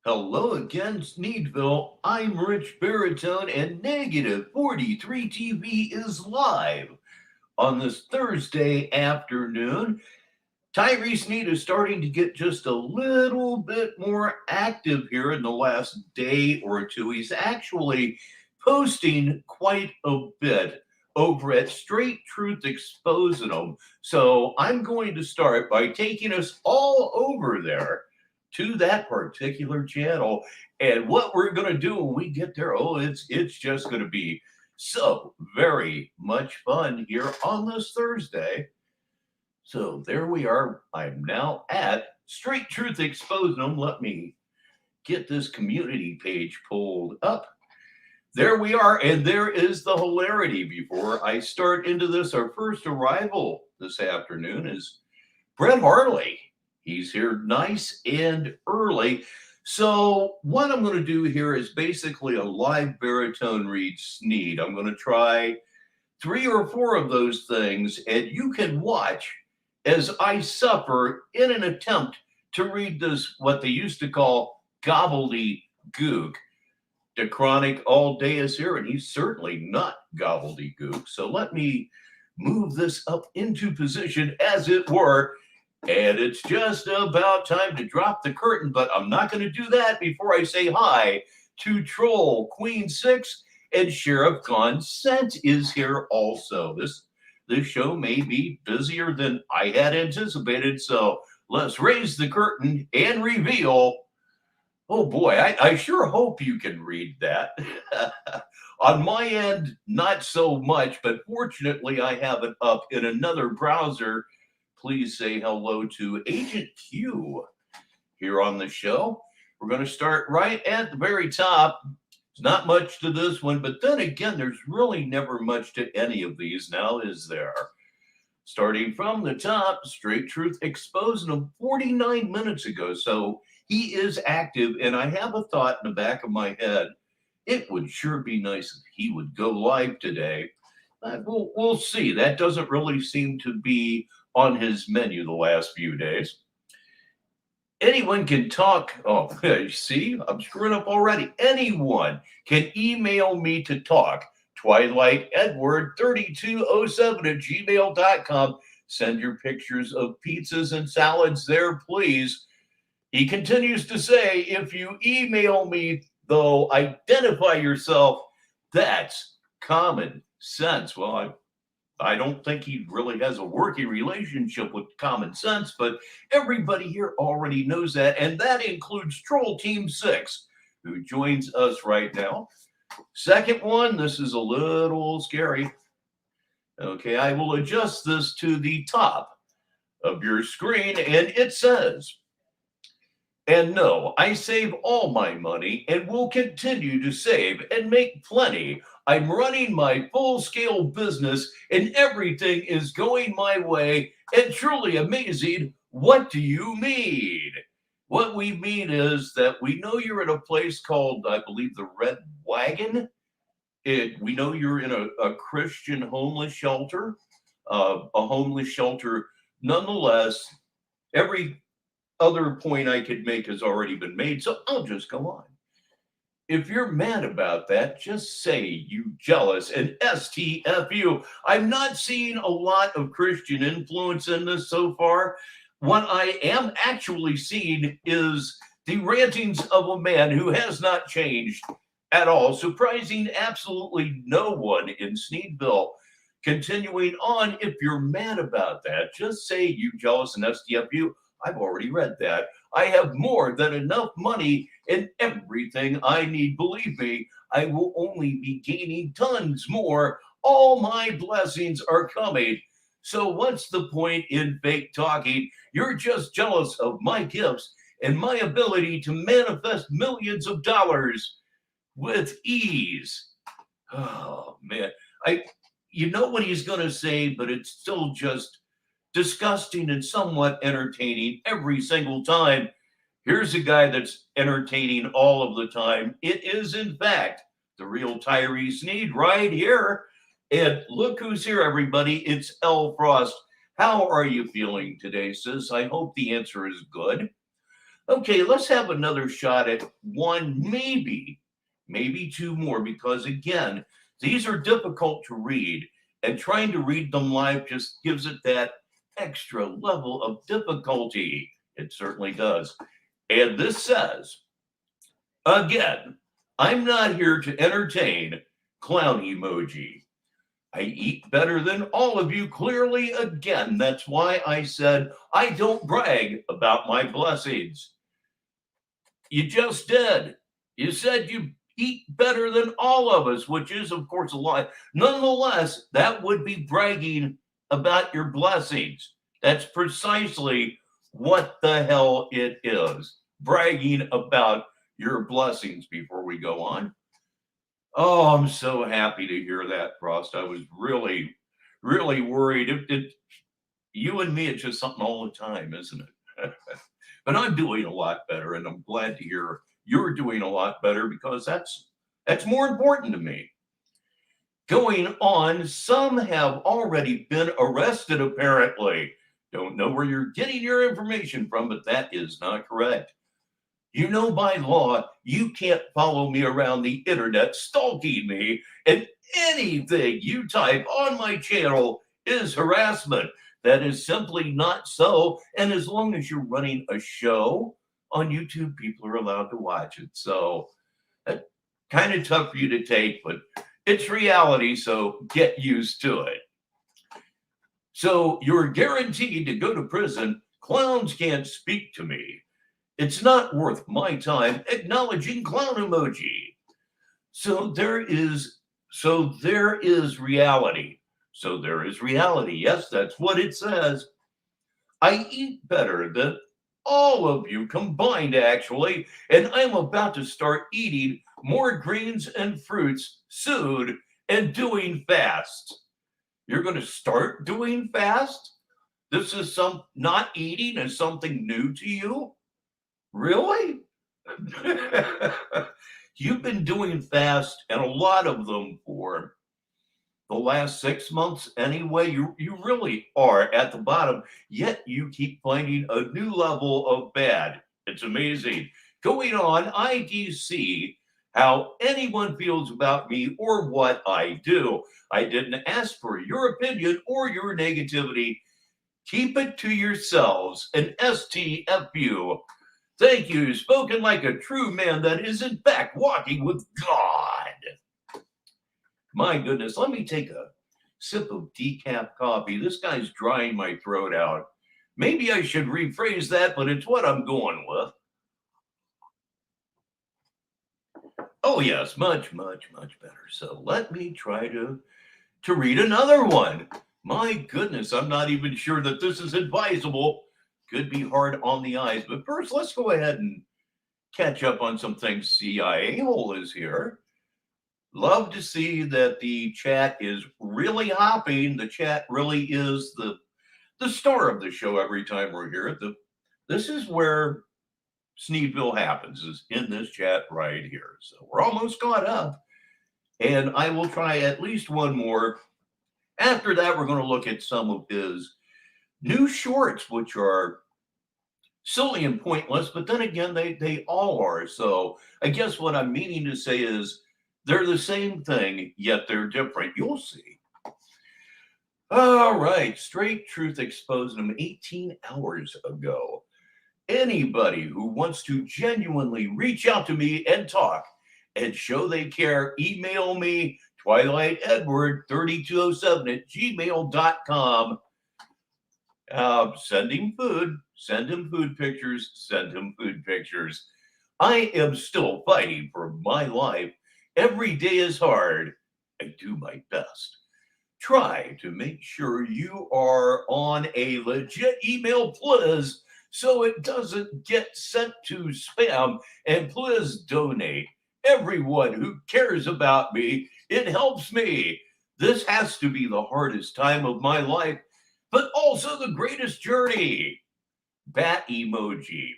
Hello again, Sneedville. I'm Richbartone, and Negative 43 TV is live on this Thursday afternoon. Tyree Sneed is starting to get just a little bit more active here in the last day or two. He's actually posting quite a bit over at Straight Truth Exposing Them. So I'm going to start by taking us all over there to that particular channel. And what we're going to do when we get there, it's just going to be so very much fun here on this Thursday. So there we are. I'm now at Straight Truth Exposing Them. Let me get this community page pulled up. There we are, and there is the hilarity. Before I start into this, our first arrival this afternoon is Brett Harley. He's here nice and early. So what I'm going to do here is basically a live baritone read Sneed. I'm going to try three or four of those things, and you can watch as I suffer in an attempt to read this, what they used to call gobbledygook. The Chronic all day is here, and he's certainly not gobbledygook. So let me move this up into position, as it were. And it's just about time to drop the curtain, but I'm not going to do that before I say hi to Troll Queen 6, and Sheriff Gone Scent is here also. This show may be busier than I had anticipated, so let's raise the curtain and reveal. Oh boy, I sure hope you can read that. On my end, not so much, but fortunately, I have it up in another browser. Please say hello to Agent Q here on the show. We're going to start right at the very top. There's not much to this one, but then again, there's really never much to any of these now, is there? Starting from the top, Straight Truth exposing him 49 minutes ago. So he is active, and I have a thought in the back of my head. It would sure be nice if he would go live today. We'll see. That doesn't really seem to be on his menu the last few days. Anyone can talk. Oh, see, I'm screwing up already. Anyone can email me to talk. TwilightEdward3207 at gmail.com. Send your pictures of pizzas and salads there, please. He continues to say, if you email me, though, identify yourself. That's common sense. Well, I don't think he really has a working relationship with common sense, but everybody here already knows that, and that includes Troll Team 6, who joins us right now. Second one, this is a little scary. Okay, I will adjust this to the top of your screen, and it says, and no, I save all my money and will continue to save and make plenty. I'm running my full-scale business and everything is going my way and truly amazing. What do you mean? What we mean is that we know you're in a place called, I believe, the Red Wagon. We know you're in a Christian homeless shelter, a homeless shelter. Nonetheless, every other point I could make has already been made, so I'll just go on. If you're mad about that, just say you jealous and STFU. I'm not seeing a lot of Christian influence in this so far. What I am actually seeing is the rantings of a man who has not changed at all, surprising absolutely no one in Sneedville. Continuing on, if you're mad about that, just say you jealous and STFU. I've already read that. I have more than enough money and everything I need. Believe me, I will only be gaining tons more. All my blessings are coming. So what's the point in fake talking? You're just jealous of my gifts and my ability to manifest millions of dollars with ease. Oh man, you know what he's going to say, but it's still just disgusting and somewhat entertaining every single time. Here's a guy that's entertaining all of the time. It is, in fact, the real Tyree Sneed right here. And look who's here, everybody. It's L. Frost. How are you feeling today, sis? I hope the answer is good. Okay, let's have another shot at one, maybe two more, because again, these are difficult to read, and trying to read them live just gives it that extra level of difficulty. It certainly does. And this says, again, I'm not here to entertain clown emoji. I eat better than all of you, clearly. Again, that's why I said I don't brag about my blessings. You just did. You said you eat better than all of us, which is, of course, a lie. Nonetheless, that would be bragging about your blessings. That's precisely what the hell it is, bragging about your blessings. Before we go on, oh, I'm so happy to hear that, Frost. I was really, really worried. You and me, it's just something all the time, isn't it? But I'm doing a lot better, and I'm glad to hear you're doing a lot better, because that's more important to me. Going on, some have already been arrested, apparently. Don't know where you're getting your information from, but that is not correct. You know, by law, you can't follow me around the internet stalking me, and anything you type on my channel is harassment. That is simply not so. And as long as you're running a show on YouTube, people are allowed to watch it. So that's kind of tough for you to take, but it's reality. So get used to it. So you're guaranteed to go to prison. Clowns can't speak to me. It's not worth my time acknowledging clown emoji. So there is reality. So there is reality. Yes, that's what it says. I eat better than all of you combined, actually, and I'm about to start eating more greens and fruits soon and doing fast. You're going to start doing fast? This is not eating is something new to you? Really? You've been doing fast, and a lot of them for the last 6 months anyway. You really are at the bottom, yet you keep finding a new level of bad. It's amazing. Going on, I do see how anyone feels about me or what I do. I didn't ask for your opinion or your negativity. Keep it to yourselves. An STFU. Thank you. Spoken like a true man that is in fact walking with God. My goodness, let me take a sip of decaf coffee. This guy's drying my throat out. Maybe I should rephrase that, but it's what I'm going with. Oh yes, much, much, much better. So let me try to read another one. My goodness, I'm not even sure that this is advisable. Could be hard on the eyes. But first, let's go ahead and catch up on some things. CIA Hole is here. Love to see that the chat is really hopping. The chat really is the star of the show every time we're here. This is where Sneedville happens, is in this chat right here. So we're almost caught up. And I will try at least one more. After that, we're going to look at some of his new shorts, which are silly and pointless, but then again, they all are. So I guess what I'm meaning to say is they're the same thing, yet they're different. You'll see. All right, Straight Truth exposed him 18 hours ago. Anybody who wants to genuinely reach out to me and talk and show they care, email me, twilightedward3207@gmail.com. Send him food, send him food pictures, send him food pictures. I am still fighting for my life. Every day is hard. I do my best. Try to make sure you are on a legit email, please, so it doesn't get sent to spam. And please donate. Everyone who cares about me, it helps me. This has to be the hardest time of my life, but also the greatest journey. Bat emoji.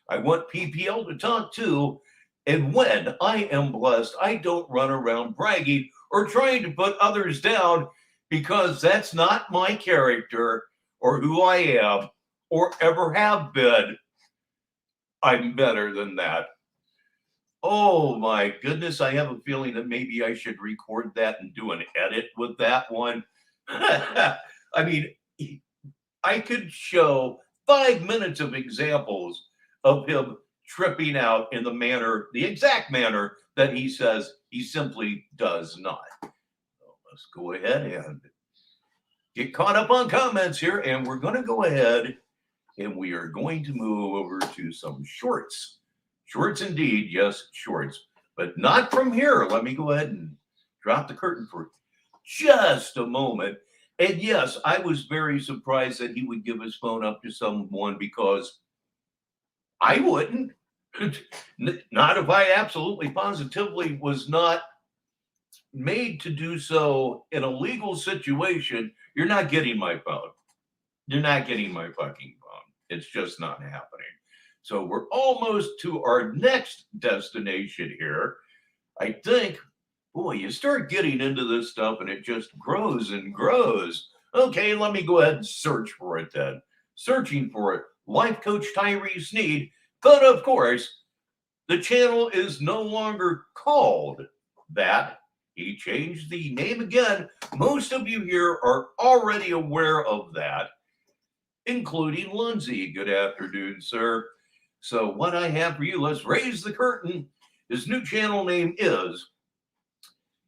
I want PPL to talk too. And when I am blessed, I don't run around bragging or trying to put others down, because that's not my character or who I am or ever have been. I'm better than that. Oh my goodness, I have a feeling that maybe I should record that and do an edit with that one. I mean, I could show 5 minutes of examples of him tripping out in the exact manner that he says he simply does not. So let's go ahead and get caught up on comments here, and we're going to go ahead and we are going to move over to some shorts. Shorts indeed, yes, shorts, but not from here. Let me go ahead and drop the curtain for just a moment. And yes, I was very surprised that he would give his phone up to someone because I wouldn't. Not if I absolutely positively was not made to do so in a legal situation. You're not getting my phone. You're not getting my fucking phone. It's just not happening. So we're almost to our next destination here. I think, boy, you start getting into this stuff and it just grows and grows. Okay, let me go ahead and search for it then. Searching for it, life coach Tyree Sneed. But of course, the channel is no longer called that. He changed the name again. Most of you here are already aware of that, including Lindsay. Good afternoon, sir. So what I have for you, let's raise the curtain. His new channel name is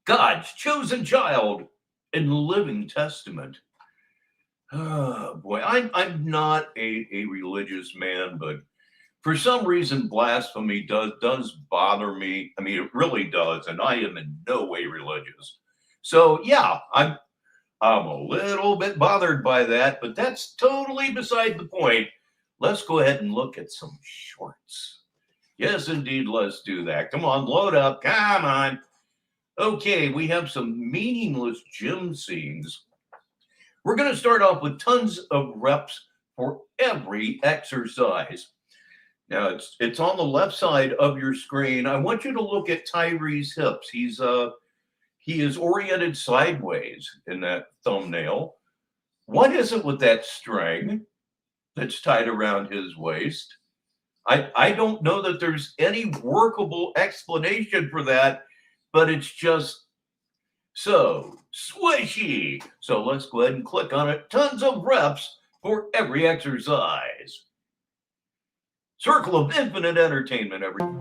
God's Chosen Child in the Living Testament. Oh boy, I'm not a religious man, but for some reason blasphemy does bother me. I mean, it really does, and I am in no way religious. So yeah, I'm a little bit bothered by that, but that's totally beside the point. Let's go ahead and look at some shorts. Yes, indeed, let's do that. Come on, load up. Come on. Okay, we have some meaningless gym scenes. We're going to start off with tons of reps for every exercise. Now, it's on the left side of your screen. I want you to look at Tyree's hips. He is oriented sideways in that thumbnail. What is it with that string that's tied around his waist? I don't know that there's any workable explanation for that, but it's just so swishy. So let's go ahead and click on it. Tons of reps for every exercise. Circle of infinite entertainment, everyone.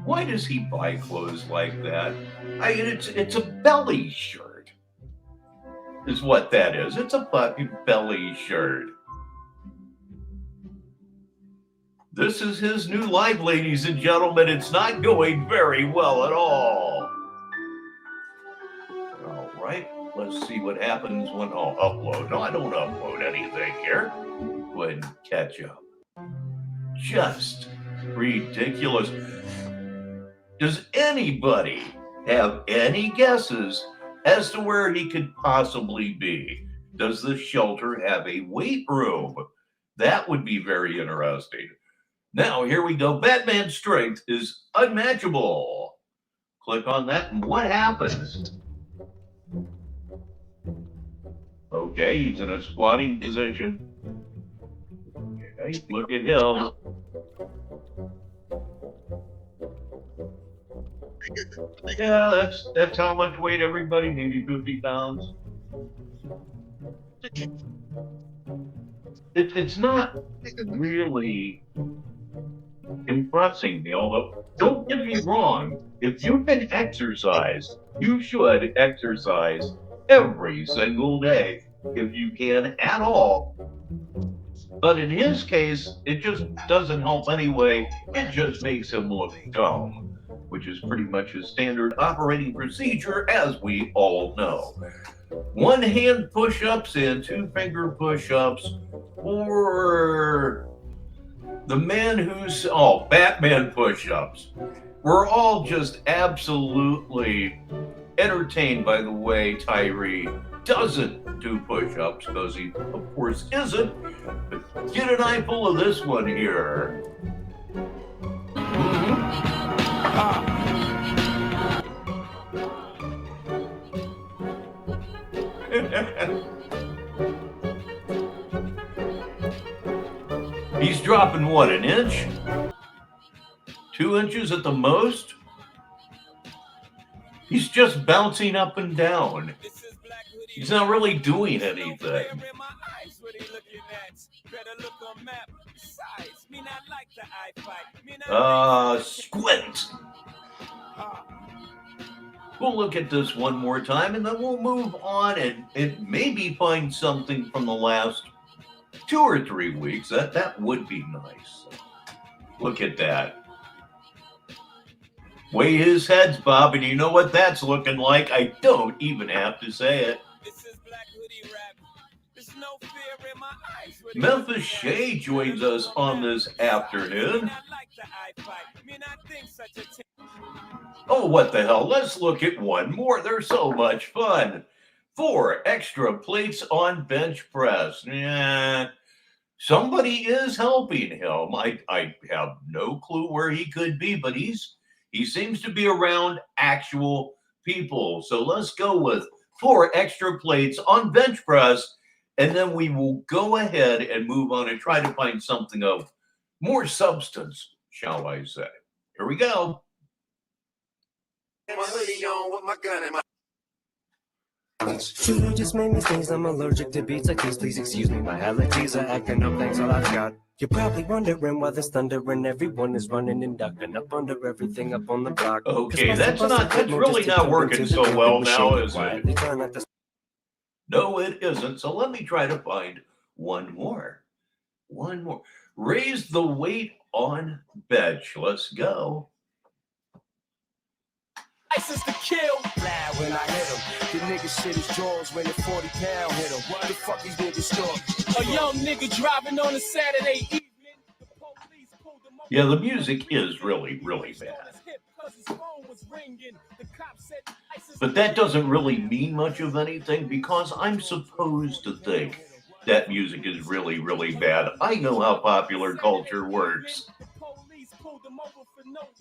Why does he buy clothes like that? It's a belly shirt, is what that is. It's a fucking belly shirt. This is his new life, ladies and gentlemen. It's not going very well at all. All right, let's see what happens when I'll upload. No, I don't upload anything here. Go ahead and catch up. Just ridiculous. Does anybody have any guesses as to where he could possibly be? Does the shelter have a weight room? That would be very interesting. Now, here we go. Batman's strength is unmatchable. Click on that, and what happens? Okay, he's in a squatting position. Okay, look at him. Yeah, that's how much weight everybody, maybe 50 pounds. It's not really impressing me, although don't get me wrong, if you can exercise, you should exercise every single day if you can at all. But in his case, it just doesn't help anyway. It just makes him look dumb, which is pretty much his standard operating procedure, as we all know. One hand push-ups and two finger push-ups, or the man who's Batman push-ups. We're all just absolutely entertained by the way Tyree doesn't do push-ups because he, of course, isn't. But get an eyeful of this one here. He's dropping what, an inch? 2 inches at the most? He's just bouncing up and down. He's not really doing anything. Squint. We'll look at this one more time and then we'll move on and maybe find something from the last 2 or 3 weeks. That would be nice. Look at that. Way his head's bobbing. You know what that's looking like? I don't even have to say it. Memphis Shay joins us on this afternoon. Oh, what the hell? Let's look at one more. They're so much fun. 4 extra plates on bench press. Somebody is helping him. I have no clue where he could be, but he seems to be around actual people. So let's go with 4 extra plates on bench press, and then we will go ahead and move on and try to find something of more substance, shall I say. Here we go. Shooter just made me sneeze. I'm allergic to beats like these. Please excuse me, my allergies are acting up. Thanks all I've got. You're probably wondering why there's thunder and everyone is running and ducking up under everything up on the block. Okay, that's really not working so well now, is it? No, it isn't. So let me try to find one more. One more. Raise the weight on bench. Let's go. License to kill. Loud when I hit him. The nigga shit his drawers when the 40 pound hit him. What the fuck these niggas talk? A young nigga driving on a Saturday evening. Yeah, the music is really, really bad. But that doesn't really mean much of anything because I'm supposed to think that music is really, really bad. I know how popular culture works.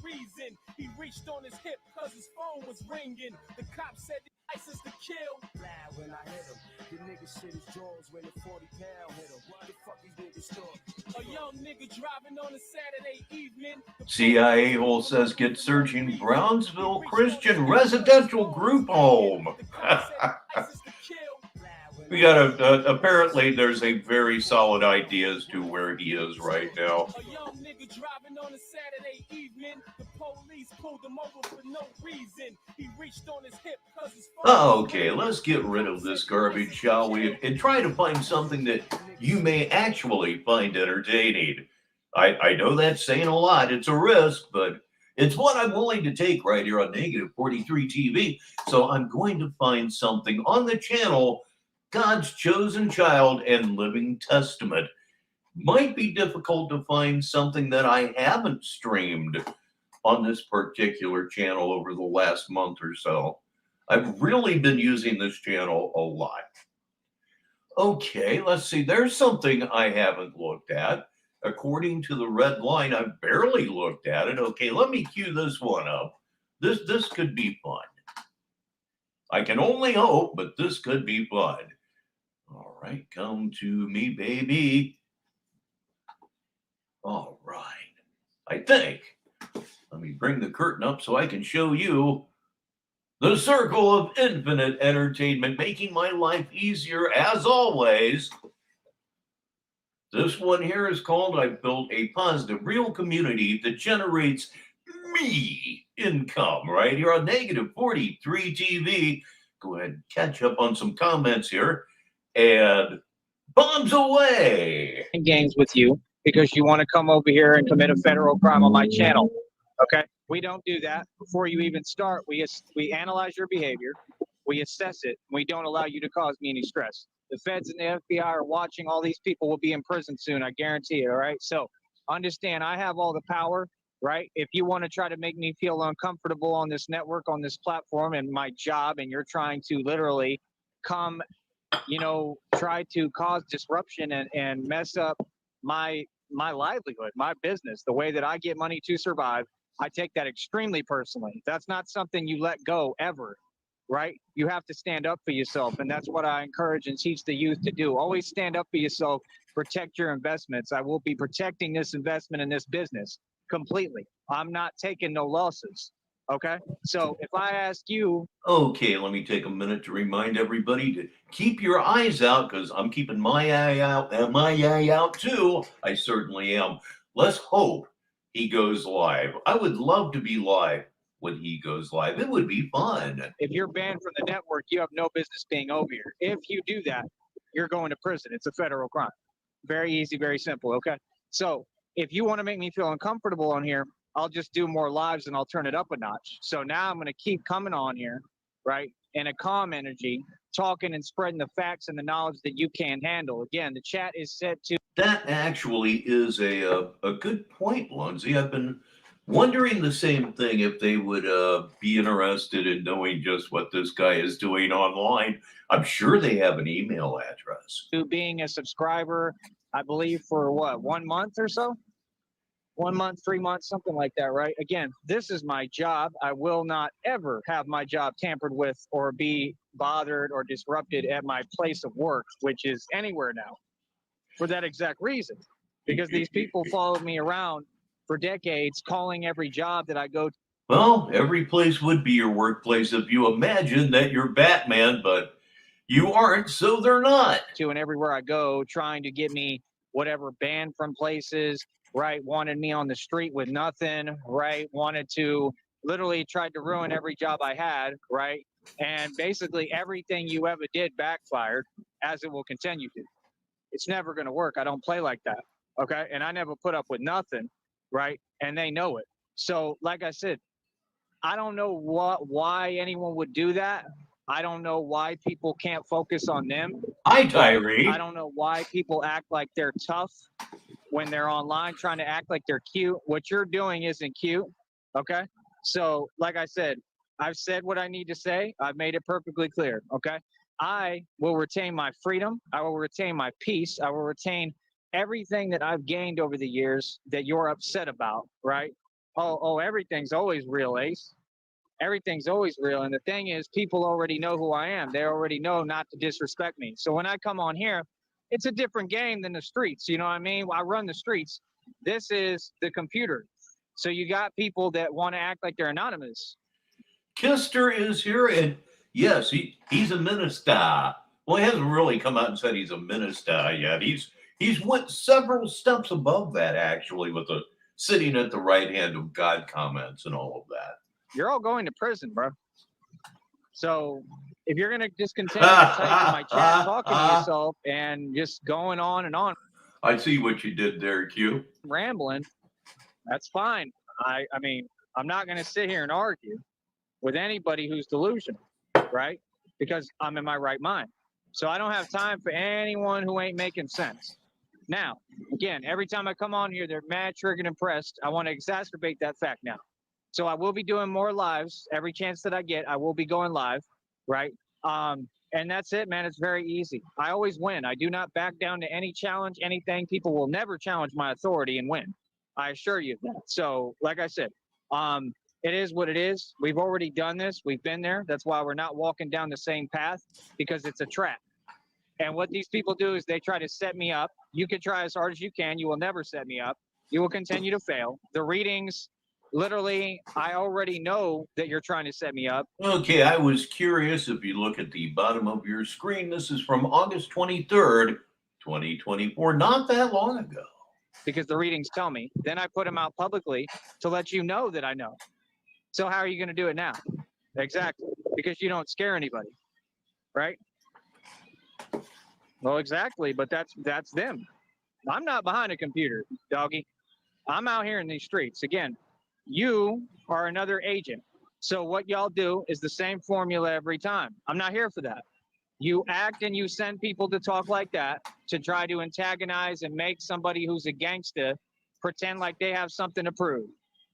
Reason. He reached on his hip because his phone was ringing. The cop said license to kill. Loud when I hit him. The nigga shit his drawers when the 40 pound hit him. What the fuck these niggas talk? A young nigga driving on a Saturday evening. CIA hole says get searching Brownsville Christian residential group home. We got apparently there's a very solid idea as to where he is right now. A young nigga driving on a Saturday evening. The police pulled him over for no reason. He reached on his hip because his phone. Okay, let's get rid of this garbage, shall we? And try to find something that you may actually find entertaining. I know that's saying a lot. It's a risk, but it's what I'm willing to take right here on Negative 43 TV. So I'm going to find something on the channel God's Chosen Child and Living Testament. Might be difficult to find something that I haven't streamed on this particular channel over the last month or so. I've really been using this channel a lot. Okay, let's see. There's something I haven't looked at. According to the red line, I've barely looked at it. Okay, let me cue this one up. This could be fun. I can only hope, but this could be fun. All right, come to me, baby. All right, I think. Let me bring the curtain up so I can show you the circle of infinite entertainment, making my life easier as always. This one here is called I've Built a Positive Real Community that Generates Me Income, right here on Negative 43 TV. Go ahead and catch up on some comments here. And bombs away. Games with you because you want to come over here and commit a federal crime on my channel. Okay, we don't do that. Before you even start, we analyze your behavior, we assess it, and we don't allow you to cause me any stress. The feds and the FBI are watching. All these people will be in prison soon, I guarantee you. All right, so understand I have all the power. right? If you want to try to make me feel uncomfortable on this network, on this platform, and my job, and you're trying to literally come, try to cause disruption and mess up my livelihood, my business, the way that I get money to survive, I take that extremely personally. That's not something you let go ever, right? You have to stand up for yourself. And that's what I encourage and teach the youth to do. Always stand up for yourself, protect your investments. I will be protecting this investment in this business completely. I'm not taking no losses. Okay. So if I ask you, Okay, let me take a minute to remind everybody to keep your eyes out because I'm keeping my eye out and my eye out too. I certainly am. Let's hope he goes live. I would love to be live when he goes live. It would be fun. if you're banned from the network, you have no business being over here. If you do that, you're going to prison. It's a federal crime. Very easy, very simple. Okay. So if you want to make me feel uncomfortable on here, I'll just do more lives and I'll turn it up a notch. So now I'm going to keep coming on here, right? In a calm energy, talking and spreading the facts and the knowledge that you can handle. Again, the chat is set to. That actually is a good point, Lindsay. I've been wondering the same thing if they would be interested in knowing just what this guy is doing online. I'm sure they have an email address. To being a subscriber, I believe for what, 1 month or so? 1 month, 3 months, something like that, right? Again, this is my job. I will not ever have my job tampered with or be bothered or disrupted at my place of work, which is anywhere now, for that exact reason. Because these people followed me around for decades, calling every job that I go to. Well, every place would be your workplace if you imagine that you're Batman, but you aren't, so they're not. And everywhere I go, trying to get me whatever banned from places, right? Wanted me on the street with nothing, right? Wanted to literally tried to ruin every job I had, right? And basically everything you ever did backfired, as it will continue to. It's never going to work. I don't play like that. Okay. And I never put up with nothing, right? And they know it. So, like I said, I don't know why anyone would do that. I don't know why people can't focus on them. Hi, Tyree. I don't know why people act like they're tough when they're online, trying to act like they're cute. What you're doing isn't cute. Okay. So, like I said, I've said what I need to say. I've made it perfectly clear. Okay. I will retain my freedom. I will retain my peace. I will retain everything that I've gained over the years that you're upset about, right? Oh, everything's always real, Ace. Everything's always real. And the thing is, people already know who I am. They already know not to disrespect me. So when I come on here, it's a different game than the streets. You know what I mean? I run the streets. This is the computer. So you got people that want to act like they're anonymous. Kister is here, and yes, he's a minister. Well, he hasn't really come out and said he's a minister yet. He's went several steps above that, actually, with the sitting at the right hand of God comments and all of that. You're all going to prison, bro. So if you're going to just continue to type in my chat, talking to yourself and just going on and on. I see what you did there, Q. Rambling, that's fine. I mean, I'm not going to sit here and argue with anybody who's delusional, right? Because I'm in my right mind. So I don't have time for anyone who ain't making sense. Now, again, every time I come on here, they're mad, triggered, and pressed. I want to exacerbate that fact now. So I will be doing more lives every chance that I get. I will be going live, right? And that's it, man. It's very easy. I always win. I do not back down to any challenge, anything. People will never challenge my authority and win. I assure you of that. So, like I said, it is what it is. We've already done this. We've been there. That's why we're not walking down the same path, because it's a trap. And what these people do is they try to set me up. You can try as hard as you can. You will never set me up. You will continue to fail. The readings, literally, I already know that you're trying to set me up. Okay, I was curious. If you look at the bottom of your screen, this is from August 23rd, 2024, not that long ago. Because the readings tell me. Then I put them out publicly to let you know that I know. So how are you going to do it now? Exactly. Because you don't scare anybody, right? Well, exactly. But that's them. I'm not behind a computer, doggy. I'm out here in these streets. Again, you are another agent. So what y'all do is the same formula every time. I'm not here for that. You act and you send people to talk like that to try to antagonize and make somebody who's a gangster pretend like they have something to prove.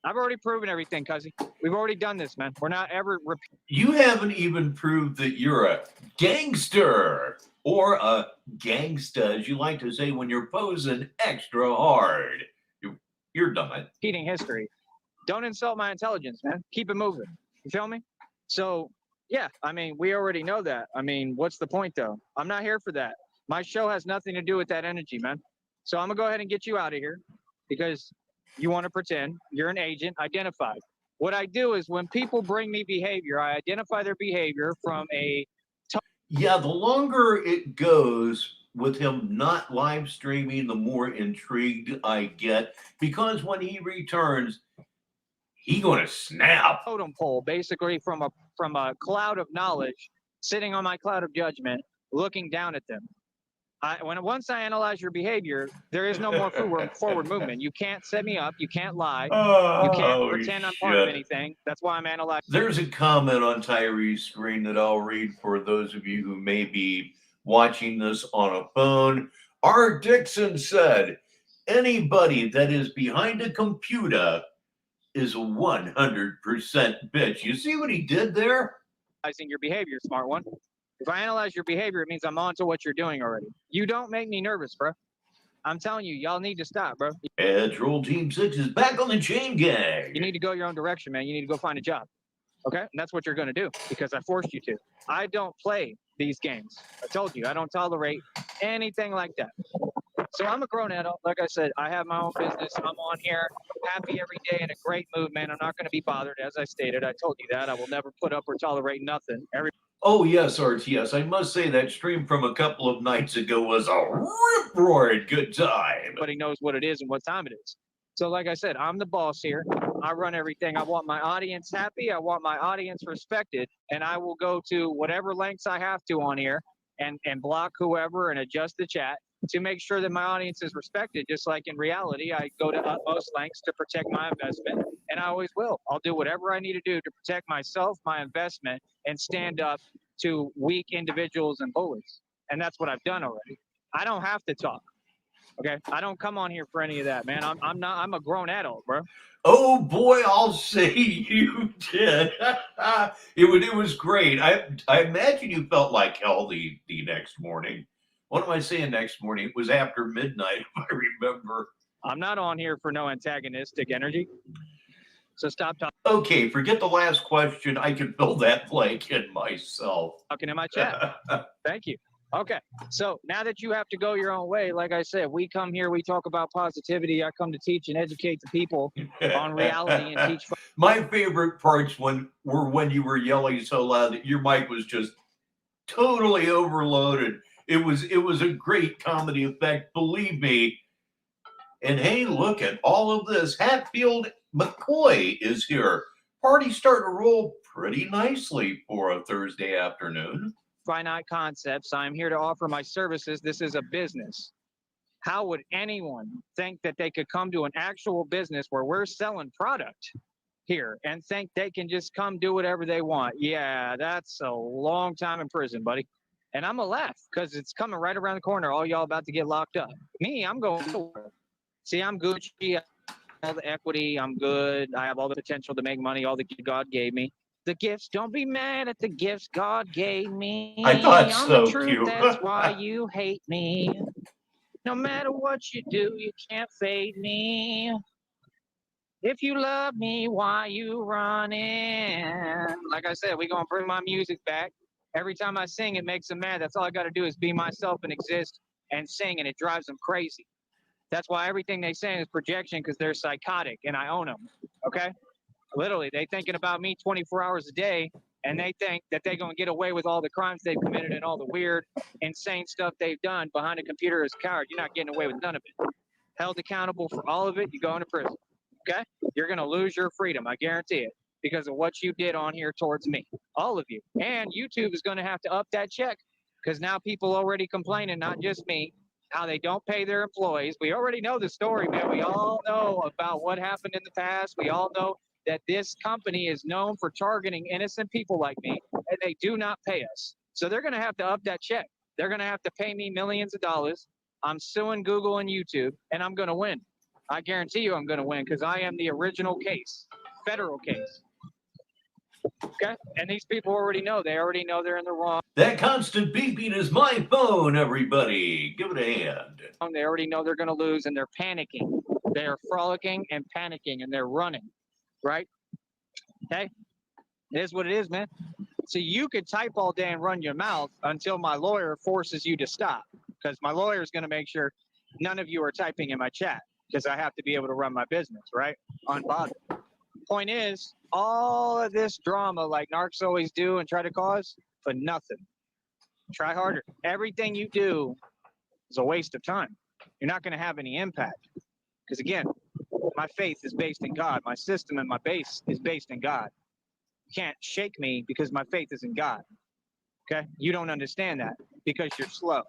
I've already proven everything, cousin. We've already done this, man. We're not ever You haven't even proved that you're a gangster or a gangsta, as you like to say when you're posing extra hard. You're done. repeating history. Don't insult my intelligence, man. Keep it moving. You feel me? So, yeah, I mean, we already know that. I mean, what's the point, though? I'm not here for that. My show has nothing to do with that energy, man. So I'm going to go ahead and get you out of here because you want to pretend you're an agent identified. What I do is when people bring me behavior, I identify their behavior from a Yeah, the longer it goes with him not live streaming, the more intrigued I get because when he returns, he gonna snap. totem pole, basically from a cloud of knowledge, sitting on my cloud of judgment, looking down at them. Once I analyze your behavior, there is no more forward movement. You can't set me up. You can't lie. You can't Oh, pretend I'm part of shit. anything. That's why I'm analyzing. There's a comment on Tyree's screen that I'll read for those of you who may be watching this on a phone. R. Dixon said, anybody that is behind a computer is a 100% bitch. You see what he did there? Your behavior, smart one. If I analyze your behavior, it means I'm on to what you're doing already. You don't make me nervous, bro. I'm telling you, y'all need to stop, bro. Edge Roll Team 6 is back on the chain gang. You need to go your own direction, man. You need to go find a job. Okay? And that's what you're going to do because I forced you to. I don't play these games. I told you, I don't tolerate anything like that. So I'm a grown adult. Like I said, I have my own business. I'm on here happy every day in a great mood, man. I'm not going to be bothered. As I stated, I told you that. I will never put up or tolerate nothing. Oh, yes, RTS. I must say that stream from a couple of nights ago was a rip-roaring good time. Everybody knows what it is and what time it is. So like I said, I'm the boss here. I run everything. I want my audience happy. I want my audience respected. And I will go to whatever lengths I have to on here and block whoever and adjust the chat to make sure that my audience is respected. Just like in reality, I go to utmost lengths to protect my investment, and I always will. I'll do whatever I need to do to protect myself, my investment, and stand up to weak individuals and bullies. And that's what I've done already. I don't have to talk. Okay, I don't come on here for any of that, man. I'm a grown adult, bro. Oh boy, I'll say you did. It was great. I imagine you felt like hell the next morning. What am I saying next morning? It was after midnight, if I remember. I'm not on here for no antagonistic energy. So stop talking. Okay, forget the last question. I can fill that blank in myself. Talking in my chat. Thank you. Okay, so now that you have to go your own way, like I said, we come here, we talk about positivity. I come to teach and educate the people on reality and teach. My favorite parts were when you were yelling so loud that your mic was just totally overloaded. It was a great comedy effect, believe me. And hey, look at all of this. Hatfield McCoy is here. Party's starting to roll pretty nicely for a Thursday afternoon. Finite concepts. I'm here to offer my services. This is a business. How would anyone think that they could come to an actual business where we're selling product here and think they can just come do whatever they want? Yeah, that's a long time in prison, buddy. And I'm going to laugh because it's coming right around the corner. All y'all about to get locked up. Me, I'm going nowhere. See, I'm Gucci. I have all the equity. I'm good. I have all the potential to make money, all the God gave me. The gifts, don't be mad at the gifts God gave me. I thought I'm so, the truth, too. that's why you hate me. No matter what you do, you can't fade me. If you love me, why you running? Like I said, we're going to bring my music back. Every time I sing, it makes them mad. That's all I got to do is be myself and exist and sing, and it drives them crazy. That's why everything they say is projection because they're psychotic, and I own them, okay? Literally, they thinking about me 24 hours a day, and they think that they're going to get away with all the crimes they've committed and all the weird, insane stuff they've done behind a computer as a coward. You're not getting away with none of it. Held accountable for all of it, you go into prison, okay? You're going to lose your freedom, I guarantee it, because of what you did on here towards me, all of you. And YouTube is going to have to up that check because now people already complaining, not just me, how they don't pay their employees. We already know the story, man. We all know about what happened in the past. We all know that this company is known for targeting innocent people like me, and they do not pay us. So they're going to have to up that check. They're going to have to pay me millions of dollars. I'm suing Google and YouTube, and I'm going to win. I guarantee you I'm going to win because I am the original case, federal case. Okay? And these people already know. They already know they're in the wrong. That constant beeping is my phone, everybody. Give it a hand. They already know they're going to lose and they're panicking. They're frolicking and panicking and they're running, right? Okay? It is what it is, man. So you could type all day and run your mouth until my lawyer forces you to stop, because my lawyer is going to make sure none of you are typing in my chat because I have to be able to run my business, right? Unbothered. Point is, all of this drama like narcs always do and try to cause for nothing. Try harder. Everything you do is a waste of time. You're not going to have any impact because, again, my faith is based in God. My system and my base is based in God. You can't shake me because my faith is in God. Okay? You don't understand that because you're slow.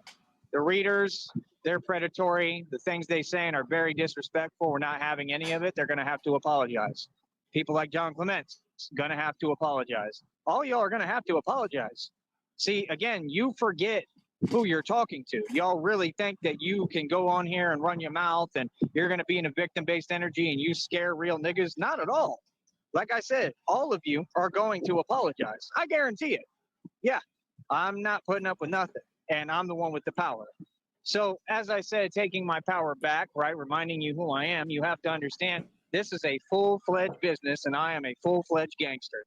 The readers, they're predatory. The things they say are very disrespectful. We're not having any of it. They're going to have to apologize. People like John Clements going to have to apologize. All y'all are going to have to apologize. See, again, you forget who you're talking to. Y'all really think that you can go on here and run your mouth and you're going to be in a victim-based energy and you scare real niggas. Not at all. Like I said, all of you are going to apologize. I guarantee it. Yeah, I'm not putting up with nothing, and I'm the one with the power. So, as I said, taking my power back, right, reminding you who I am, you have to understand this is a full-fledged business, and I am a full-fledged gangster,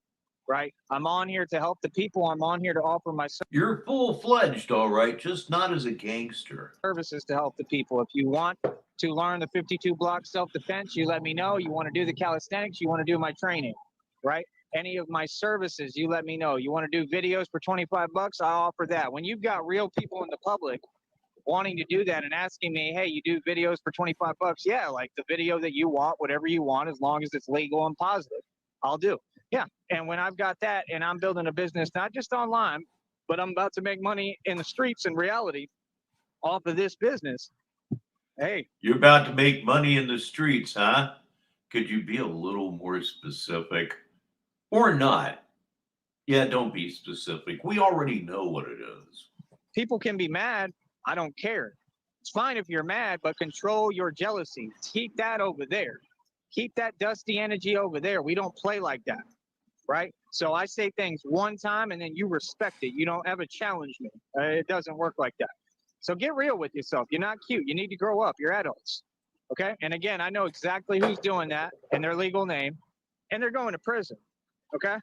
right? I'm on here to help the people. I'm on here to offer my You're full-fledged, all right, just not as a gangster. services to help the people. If you want to learn the 52 block self-defense, you let me know. You want to do the calisthenics, you want to do my training, right? Any of my services, you let me know. You want to do videos for 25 bucks, I offer that. When you've got real people in the public wanting to do that and asking me, hey, you do videos for 25 bucks? Yeah, like the video that you want, whatever you want, as long as it's legal and positive, I'll do. Yeah, and when I've got that and I'm building a business, not just online, but I'm about to make money in the streets in reality off of this business. Hey, You're about to make money in the streets, huh? Could you be a little more specific? Or not? Yeah, don't be specific. We already know what it is. people can be mad. I don't care. It's fine if you're mad, but control your jealousy. Keep that over there. Keep that dusty energy over there. We don't play like that, right? So I say things one time and then you respect it. You don't ever challenge me. It doesn't work like that. So get real with yourself. You're not cute. You need to grow up. You're adults. Okay? And again, I know exactly who's doing that and their legal name, and they're going to prison. Okay?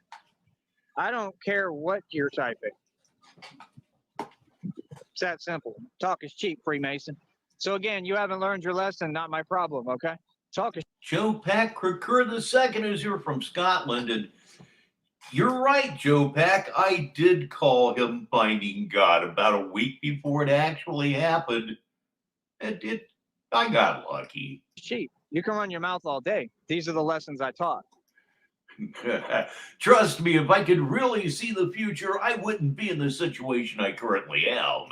I don't care what you're typing. It's that simple. Talk is cheap, Freemason. So again, you haven't learned your lesson, not my problem, okay? Talk is Joe Pack Cricur II is here from Scotland, and you're right, Joe Pack. I did call him Finding God about a week before it actually happened. I got lucky. cheap. You can run your mouth all day. These are the lessons I taught. Trust me, if I could really see the future, I wouldn't be in the situation I currently am.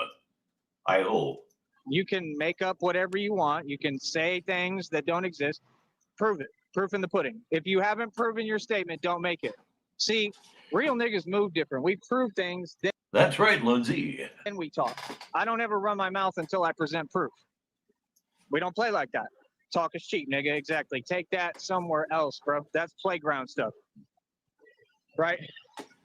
I hope. You can make up whatever you want. You can say things that don't exist. Prove it. Proof in the pudding. If you haven't proven your statement, don't make it. See, real niggas move different. We prove things, That's right, Lindsay. then we talk. I don't ever run my mouth until I present proof. We don't play like that. Talk is cheap, nigga. Exactly. Take that somewhere else, bro. That's playground stuff. Right?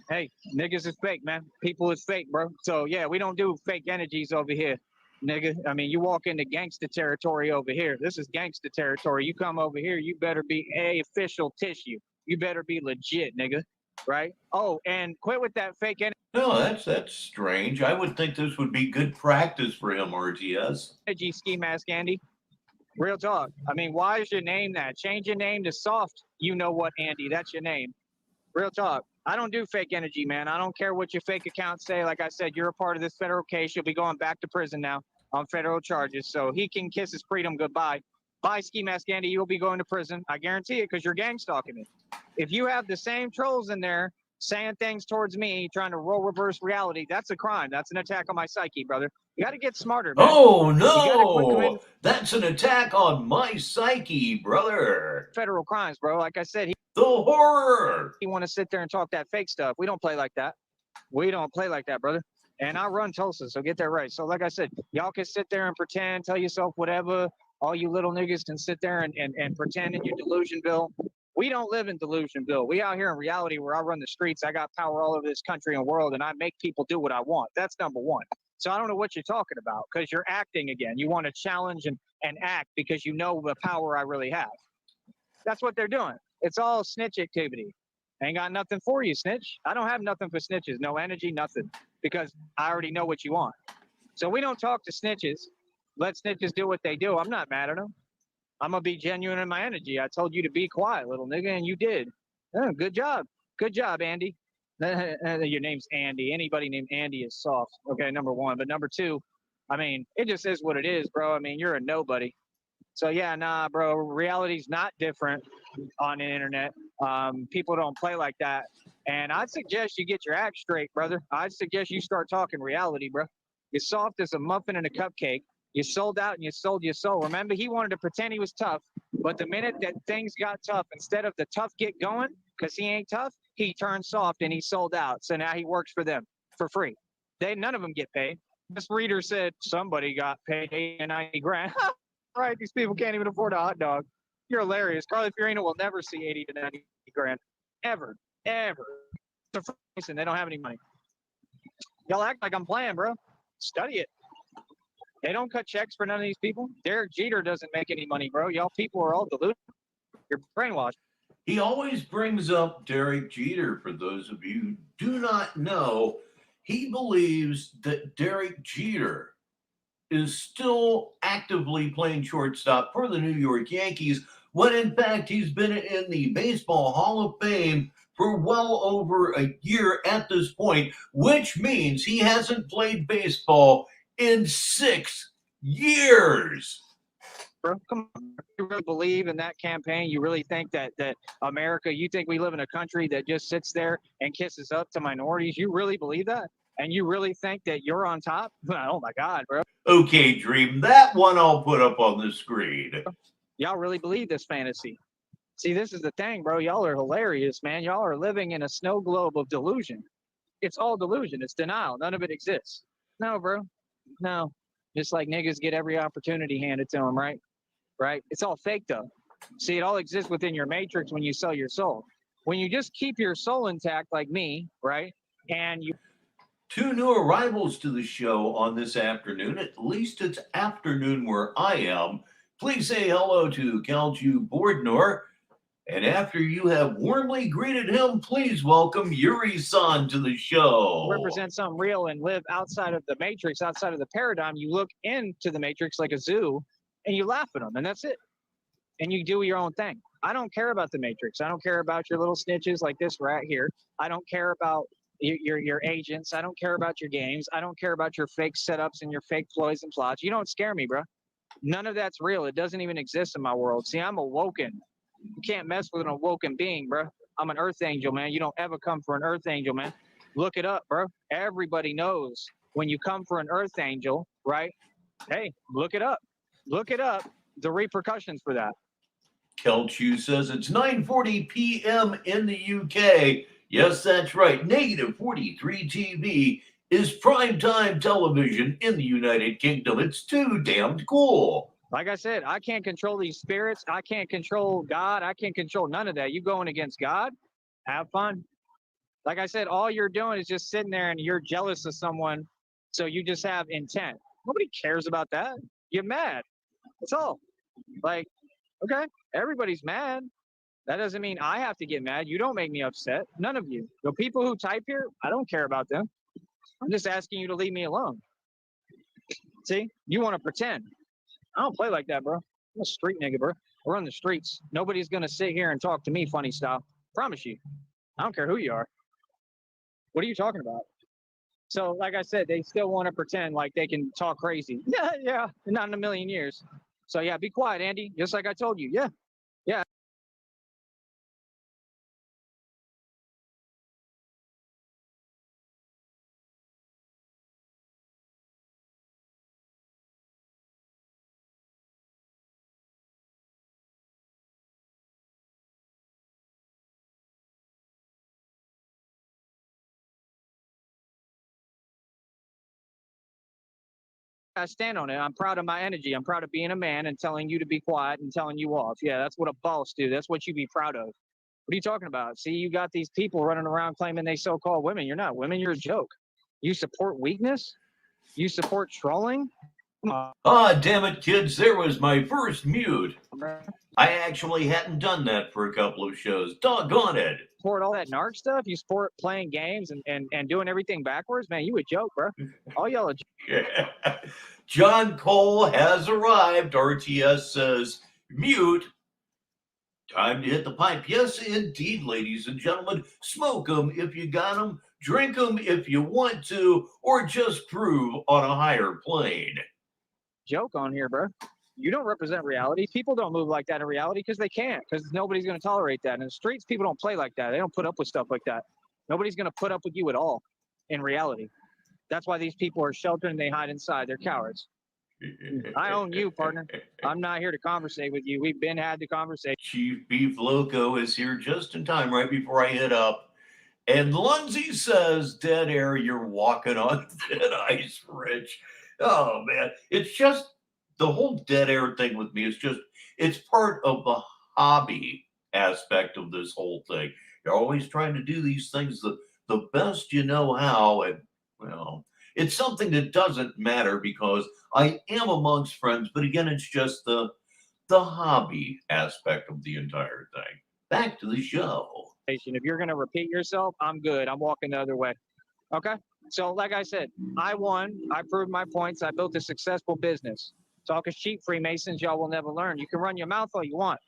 Hey, niggas is fake, man. People is fake, bro. So, yeah, we don't do fake energies over here, nigga. I mean, you walk into gangster territory over here. This is gangster territory. You come over here, you better be official tissue. You better be legit, nigga. Right? Oh, and quit with that fake No, that's strange. I would think this would be good practice for him, RTS. energy ski mask, Andy. Real talk. I mean, why is your name that? Change your name to Soft. You know what, Andy? That's your name. Real talk. I don't do fake energy, man. I don't care what your fake accounts say. Like I said, you're a part of this federal case. You'll be going back to prison now on federal charges. So he can kiss his freedom goodbye. Bye, Ski Mask Andy. You'll be going to prison. I guarantee it because you're gang stalking me. If you have the same trolls in there saying things towards me, trying to role reverse reality, that's a crime. That's an attack on my psyche, brother. You got to get smarter, man. Oh, gotta quit no. committing- That's an attack on my psyche, brother. Federal crimes, bro. Like I said, The horror. you want to sit there and talk that fake stuff. We don't play like that. We don't play like that, brother. And I run Tulsa, so get that right. So like I said, y'all can sit there and pretend, tell yourself whatever, All you little niggas can sit there and pretend in your Delusionville. We don't live in Delusionville. We out here in reality where I run the streets. I got power all over this country and world, and I make people do what I want. That's number one. So I don't know what you're talking about because you're acting again. You want to challenge and act because you know the power I really have. That's what they're doing. It's all snitch activity. Ain't got nothing for you, snitch. I don't have nothing for snitches. No energy, nothing. Because I already know what you want. So we don't talk to snitches. Let snitches do what they do. I'm not mad at them. I'm going to be genuine in my energy. I told you to be quiet, little nigga, and you did. Oh, good job. Good job, Andy. Your name's Andy. Anybody named Andy is soft. Okay, number one. But number two, I mean, it just is what it is, bro. I mean, you're a nobody. So, yeah, nah, bro. Reality's not different on the internet. People don't play like that. And I'd suggest you get your act straight, brother. I'd suggest you start talking reality, bro. You're soft as a muffin and a cupcake. You sold out and you sold your soul. Remember, he wanted to pretend he was tough, but the minute that things got tough, instead of the tough get going, because he ain't tough, he turned soft and he sold out. So now he works for them for free. None of them get paid. This reader said somebody got paid 90 grand. Right, these people can't even afford a hot dog. You're hilarious. Carly Fiorina will never see 80 to 90 grand. Ever. Ever. It's a reason they don't have any money. Y'all act like I'm playing, bro. Study it. They don't cut checks for none of these people. Derek Jeter doesn't make any money, bro. Y'all people are all deluded. You're brainwashed. He always brings up Derek Jeter. For those of you who do not know, he believes that Derek Jeter is still actively playing shortstop for the New York Yankees, when in fact he's been in the Baseball Hall of Fame for well over a year at this point, which means he hasn't played baseball in 6 years. Bro, come on. You really believe in that campaign? You really think that America, you think we live in a country that just sits there and kisses up to minorities? You really believe that? And you really think that you're on top? Oh my God, bro. Okay, Dream, that one I'll put up on the screen. Y'all really believe this fantasy? See, this is the thing, bro. Y'all are hilarious, man. Y'all are living in a snow globe of delusion. It's all delusion. It's denial. None of it exists. No, bro. No. Just like niggas get every opportunity handed to them, right? Right? It's all fake, though. See, it all exists within your matrix when you sell your soul. When you just keep your soul intact, like me, right? And you. 2 new arrivals to the show on this afternoon. At least it's afternoon where I am. Please say hello to Kalju Bordnor. And after you have warmly greeted him, please welcome Yuri-san to the show. Represent something real and live outside of the matrix, outside of the paradigm. You look into the matrix like a zoo and you laugh at them, and that's it. And you do your own thing. I don't care about the matrix. I don't care about your little snitches like this right here. I don't care about your agents. I don't care about your games. I don't care about your fake setups and your fake ploys and plots. You don't scare me, bro. None of that's real. It doesn't even exist in my world. See, I'm awoken. You can't mess with an awoken being, bro. I'm an earth angel, man. You don't ever come for an earth angel, man. Look it up, bro. Everybody knows when you come for an earth angel, right? Hey, look it up. Look it up. The repercussions for that. Kelchu says it's 9:40 p.m. in the UK. Yes, that's right. Negative 43 TV is primetime television in the United Kingdom. It's too damned cool. Like I said, I can't control these spirits. I can't control God. I can't control none of that. You going against God? Have fun. Like I said, all you're doing is just sitting there and you're jealous of someone. So you just have intent. Nobody cares about that. You're mad. That's all. Like, okay, everybody's mad. That doesn't mean I have to get mad. You don't make me upset. None of you. The people who type here, I don't care about them. I'm just asking you to leave me alone. See, you want to pretend. I don't play like that, bro. I'm a street nigga, bro. I run the streets. Nobody's going to sit here and talk to me funny style. Promise you. I don't care who you are. What are you talking about? So, like I said, they still want to pretend like they can talk crazy. Yeah, not in a million years. So, yeah, be quiet, Andy. Just like I told you. Yeah. I stand on it. I'm proud of my energy. I'm proud of being a man and telling you to be quiet and telling you off. Yeah, that's what a boss do. That's what you be proud of. What are you talking about? See, you got these people running around claiming they so-called women. You're not women. You're a joke. You support weakness? You support trolling? Come on, Ah, damn it, kids, there was my first mute. bro. I actually hadn't done that for a couple of shows. Doggone it. Support all that narc stuff? You support playing games and doing everything backwards? Man, you a joke, bro. All y'all are John Cole has arrived. RTS says, mute. Time to hit the pipe. Yes, indeed, ladies and gentlemen. Smoke 'em if you got 'em. Drink 'em if you want to, or just cruise on a higher plane. joke on here, bro. You don't represent reality. People don't move like that in reality because they can't, because nobody's going to tolerate that. In the streets, people don't play like that. They don't put up with stuff like that. Nobody's going to put up with you at all in reality. That's why these people are sheltered and they hide inside. They're cowards. I own you, partner. I'm not here to conversate with you. We've been had the conversation. Chief Beef Loco is here just in time, right before I hit up. And Lunzi says, dead air, you're walking on thin ice, Rich. Oh, man. It's just the whole dead air thing with me is just, it's part of the hobby aspect of this whole thing. You're always trying to do these things the best you know how. And, well, it's something that doesn't matter because I am amongst friends. But again, it's just the hobby aspect of the entire thing. Back to the show. If you're going to repeat yourself, I'm good. I'm walking the other way. Okay. So, like I said, I won. I proved my points. I built a successful business. Talk is cheap, Freemasons. Y'all will never learn. You can run your mouth all you want.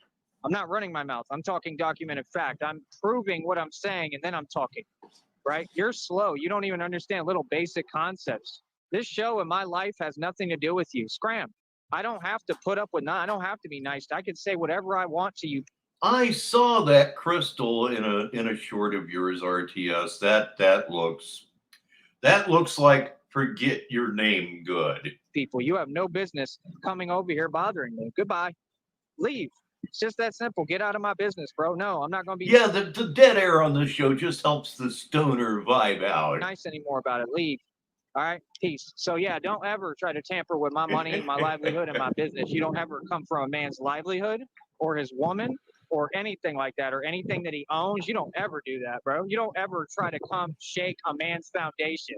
I'm not running my mouth. I'm talking documented fact. I'm proving what I'm saying, and then I'm talking. Right? You're slow. You don't even understand little basic concepts. This show in my life has nothing to do with you. Scram. I don't have to put up with I don't have to be nice. I can say whatever I want to you. I saw that crystal in a short of yours, RTS. That looks like forget your name good. People, you have no business coming over here bothering me. Goodbye. Leave. It's just that simple. Get out of my business, bro. No, I'm not going to be Yeah, the dead air on this show just helps the stoner vibe out. nice anymore about it. Leave. All right, peace. So yeah, don't ever try to tamper with my money, my livelihood, and my business. You don't ever come from a man's livelihood or his woman or anything like that, or anything that he owns. You don't ever do that, bro. You don't ever try to come shake a man's foundation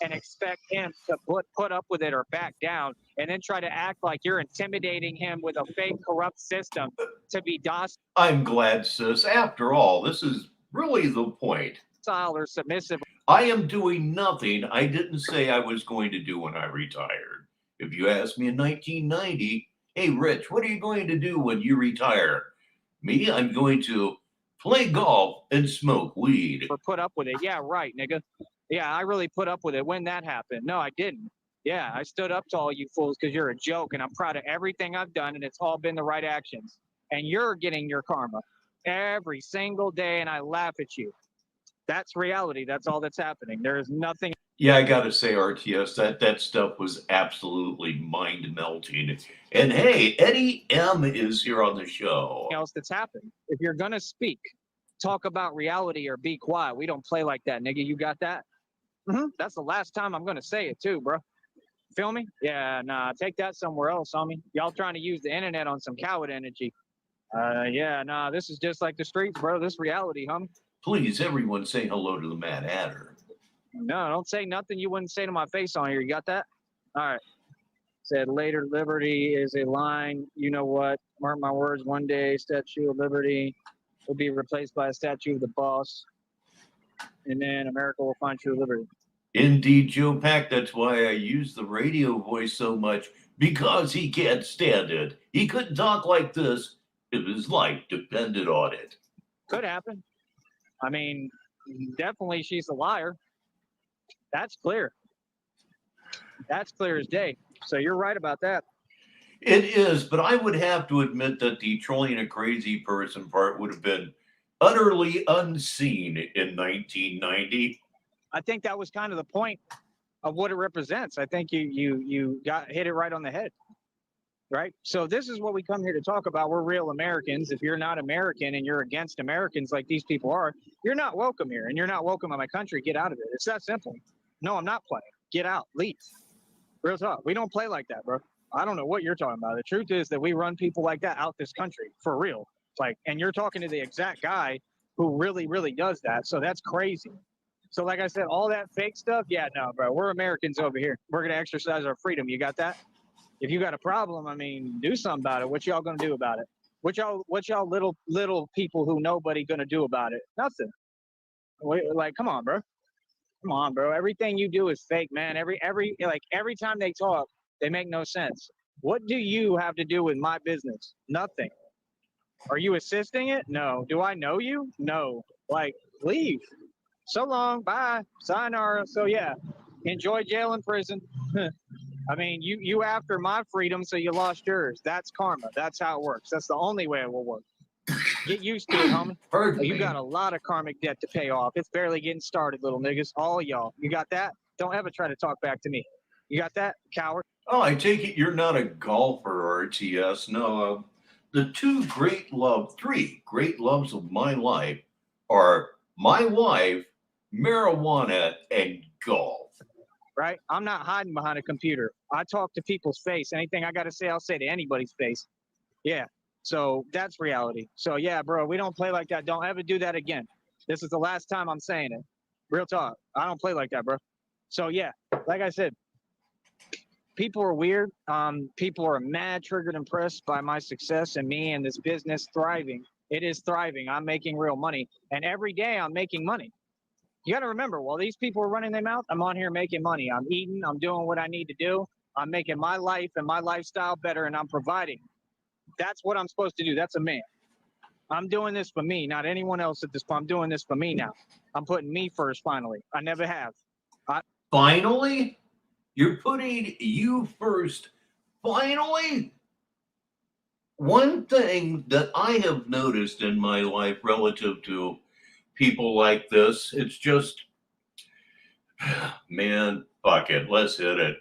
and expect him to put up with it or back down, and then try to act like you're intimidating him with a fake corrupt system to be docile I'm glad, sis. After all, this is really the point. or submissive. I am doing nothing I didn't say I was going to do when I retired. If you asked me in 1990, hey, Rich, what are you going to do when you retire? Me, I'm going to play golf and smoke weed. Or put up with it. Yeah, right, nigga. Yeah, I really put up with it when that happened. No, I didn't. Yeah, I stood up to all you fools because you're a joke, and I'm proud of everything I've done, and it's all been the right actions. And you're getting your karma every single day, and I laugh at you. That's reality. That's all that's happening. There is nothing Yeah, I gotta say, RTS, that stuff was absolutely mind melting. And hey, Eddie M is here on the show. else that's happened. If you're gonna speak, talk about reality or be quiet. We don't play like that, nigga. You got that? That's the last time I'm gonna say it too, bro. Feel me? Yeah, nah. Take that somewhere else, homie. Y'all trying to use the internet on some coward energy. Yeah, nah. This is just like the streets, bro. This reality, homie. Please, everyone say hello to the Mad Hatter. No, don't say nothing you wouldn't say to my face on here. You got that? All right. Said later, liberty is a line. You know what? Mark my words. One day, Statue of Liberty will be replaced by a statue of the boss, and then America will find true liberty. Indeed, Joe Pack. That's why I use the radio voice so much, because he can't stand it. He couldn't talk like this if his life depended on it. Could happen. I mean, definitely she's a liar. That's clear. That's clear as day. So you're right about that. It is, but I would have to admit that the trolling a crazy person part would have been utterly unseen in 1990. I think that was kind of the point of what it represents. I think you got hit it right on the head. Right? So this is what we come here to talk about. We're real Americans. If you're not American and you're against Americans like these people are, you're not welcome here, and you're not welcome in my country. Get out of it. It's that simple. No, I'm not playing. Get out. Leave. Real talk. We don't play like that, bro. I don't know what you're talking about. The truth is that we run people like that out this country for real. Like, and you're talking to the exact guy who really, really does that. So that's crazy. So, like I said, all that fake stuff, yeah, no, bro. We're Americans over here. We're gonna exercise our freedom. You got that? If you got a problem, I mean, do something about it. What y'all gonna do about it? What y'all little people who nobody gonna do about it? Nothing. Like, come on, bro. Come on, bro. Everything you do is fake, man. Every time they talk, they make no sense. What do you have to do with my business? Nothing. Are you assisting it? No. Do I know you? No. Like, leave. So long. Bye. Sayonara. So yeah, enjoy jail and prison. I mean, you after my freedom, so you lost yours. That's karma. That's how it works. That's the only way it will work. Get used to it, homie. Pardon You me. got a lot of karmic debt to pay off. It's barely getting started, little niggas. All y'all. You got that? Don't ever try to talk back to me. You got that, coward? Oh, I take it you're not a golfer, RTS. No, the three great loves of my life are my wife, marijuana, and golf. Right? I'm not hiding behind a computer. I talk to people's face. Anything I got to say, I'll say to anybody's face. Yeah. So that's reality. So yeah, bro, we don't play like that. Don't ever do that again. This is the last time I'm saying it. Real talk. I don't play like that, bro. So yeah, like I said, people are weird. People are mad, triggered, impressed by my success and me and this business thriving. It is thriving. I'm making real money. And every day I'm making money. You got to remember, while these people are running their mouth, I'm on here making money. I'm eating. I'm doing what I need to do. I'm making my life and my lifestyle better, and I'm providing. That's what I'm supposed to do. That's a man. I'm doing this for me, not anyone else at this point. I'm doing this for me now. I'm putting me first, finally. I never have. Finally? You're putting you first. Finally? One thing that I have noticed in my life relative to people like this, it's just, man, fuck it, let's hit it.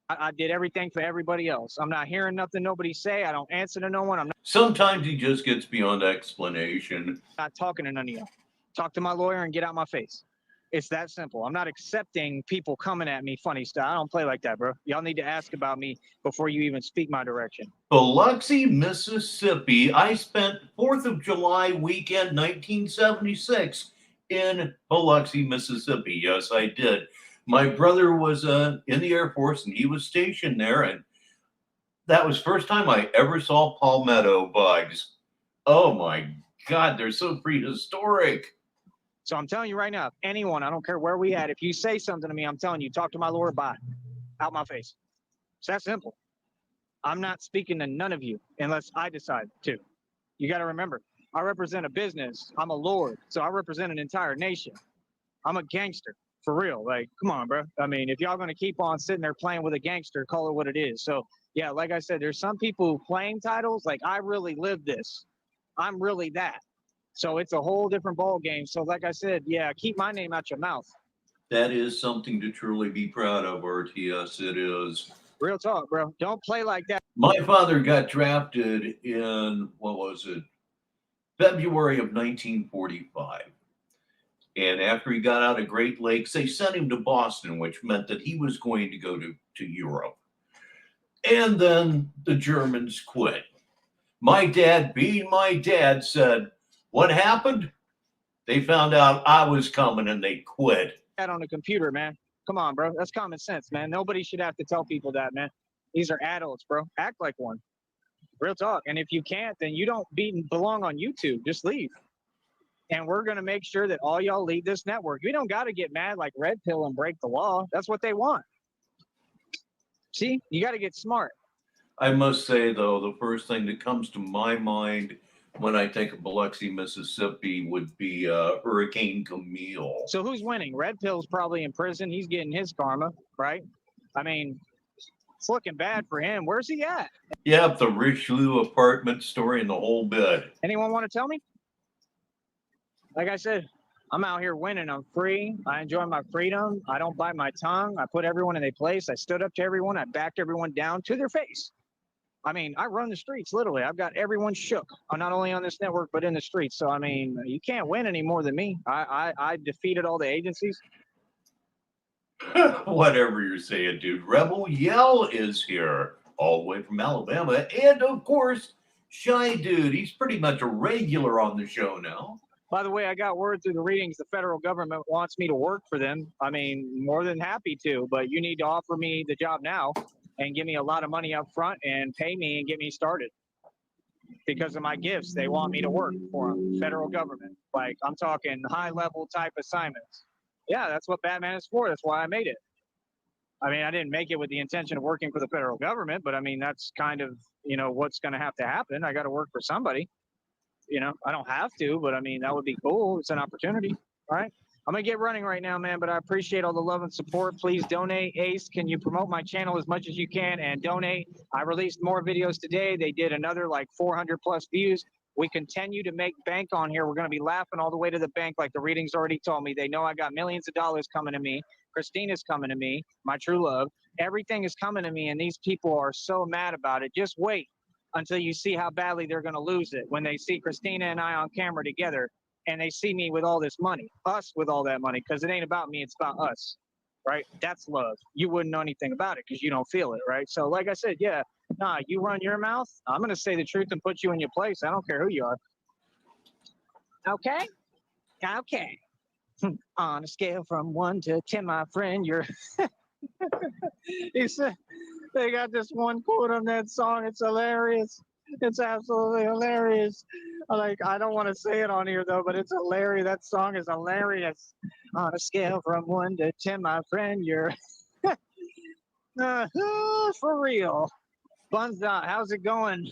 I did everything for everybody else. I'm not hearing nothing nobody say. I don't answer to no one. I'm Sometimes he just gets beyond explanation. not talking to none of y'all. Talk to my lawyer and get out my face. It's that simple. I'm not accepting people coming at me funny style. I don't play like that, bro. Y'all need to ask about me before you even speak my direction. Biloxi, Mississippi. I spent 4th of July weekend 1976 in Biloxi, Mississippi. Yes, I did. My brother was in the Air Force and he was stationed there, and that was first time I ever saw palmetto bugs. Oh my God, they're so prehistoric. So I'm telling you right now, if anyone, I don't care where we at, if you say something to me, I'm telling you, talk to my lawyer, bye. Out my face. It's that simple. I'm not speaking to none of you unless I decide to. You got to remember, I represent a business. I'm a lord, so I represent an entire nation. I'm a gangster, for real. Like, come on, bro. I mean, if y'all going to keep on sitting there playing with a gangster, call it what it is. So, yeah, like I said, there's some people who claim titles. Like, I really live this. I'm really that. So it's a whole different ball game. So, like I said, yeah, keep my name out your mouth. That is something to truly be proud of, RTS. It is. Real talk, bro. Don't play like that. My father got drafted in, what was it, February of 1945. And after he got out of Great Lakes, they sent him to Boston, which meant that he was going to go to Europe. And then the Germans quit. My dad, being my dad, said, "What happened?" They found out I was coming and they quit. That on the computer, man. Come on, bro. That's common sense, man. Nobody should have to tell people that, man. These are adults, bro. Act like one. Real talk. And if you can't, then you don't belong on YouTube. Just leave. And we're going to make sure that all y'all leave this network. We don't got to get mad like Red Pill and break the law. That's what they want. See, you got to get smart. I must say, though, the first thing that comes to my mind when I think of Biloxi, Mississippi, would be Hurricane Camille. So who's winning? Red Pill's probably in prison. He's getting his karma, right? I mean, it's looking bad for him. Where's he at? Yep, the Richelieu apartment story and the whole bit. Anyone want to tell me? Like I said, I'm out here winning. I'm free. I enjoy my freedom. I don't bite my tongue. I put everyone in their place. I stood up to everyone. I backed everyone down to their face. I mean, I run the streets, literally. I've got everyone shook. I'm not only on this network, but in the streets. So, I mean, you can't win any more than me. I defeated all the agencies. Whatever you're saying, dude. Rebel Yell is here, all the way from Alabama. And of course, Shy Dude. He's pretty much a regular on the show now. By the way, I got word through the readings the federal government wants me to work for them. I mean, more than happy to, but you need to offer me the job now and give me a lot of money up front and pay me and get me started. Because of my gifts, they want me to work for them, federal government. Like, I'm talking high level type assignments. Yeah, that's what Batman is for. That's why I made it. I mean, I didn't make it with the intention of working for the federal government, but I mean, that's kind of, what's going to have to happen. I got to work for somebody. I don't have to, but I mean, that would be cool. It's an opportunity. All right. I'm going to get running right now, man, but I appreciate all the love and support. Please donate. Ace, can you promote my channel as much as you can and donate? I released more videos today. They did another like 400 plus views. We continue to make bank on here. We're going to be laughing all the way to the bank like the readings already told me. They know I got millions of dollars coming to me. Christina's coming to me, my true love. Everything is coming to me, and these people are so mad about it. Just wait until you see how badly they're going to lose it when they see Christina and I on camera together and they see me with all this money, us with all that money, because it ain't about me, it's about us, right? That's love. You wouldn't know anything about it because you don't feel it, right? So like I said, yeah, nah, you run your mouth, I'm going to say the truth and put you in your place. I don't care who you are. Okay? Okay. On a scale from 1 to 10, my friend, you're... He said, they got this one quote on that song. It's hilarious. It's absolutely hilarious. Like, I don't want to say it on here, though, but it's hilarious. That song is hilarious. On a scale from 1 to 10, my friend, you're for real. Buns Dot, how's it going?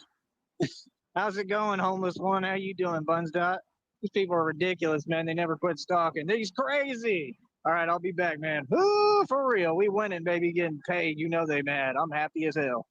How's it going, homeless one? How you doing, Buns Dot? These people are ridiculous, man. They never quit stalking. They's crazy. All right, I'll be back, man. Ooh, for real. We winning, baby, getting paid. You know they mad. I'm happy as hell.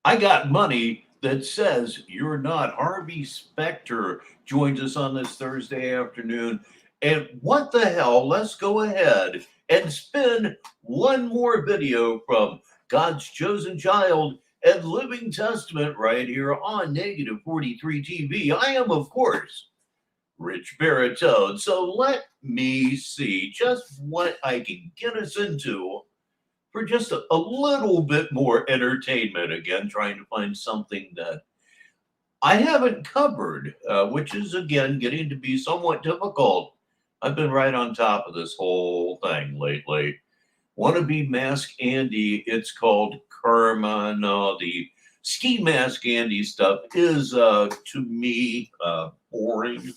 I got money that says you're not. Harvey Specter joins us on this Thursday afternoon. And what the hell? Let's go ahead and spin one more video from God's Chosen Child and Living Testament right here on Negative 43 TV. I am, of course, Rich Baritone. So let me see just what I can get us into for just a little bit more entertainment. Again, trying to find something that I haven't covered, which is, again, getting to be somewhat difficult. I've been right on top of this whole thing lately. Wannabe Mask Andy, it's called Karma. No, the ski mask Andy stuff is, to me, boring.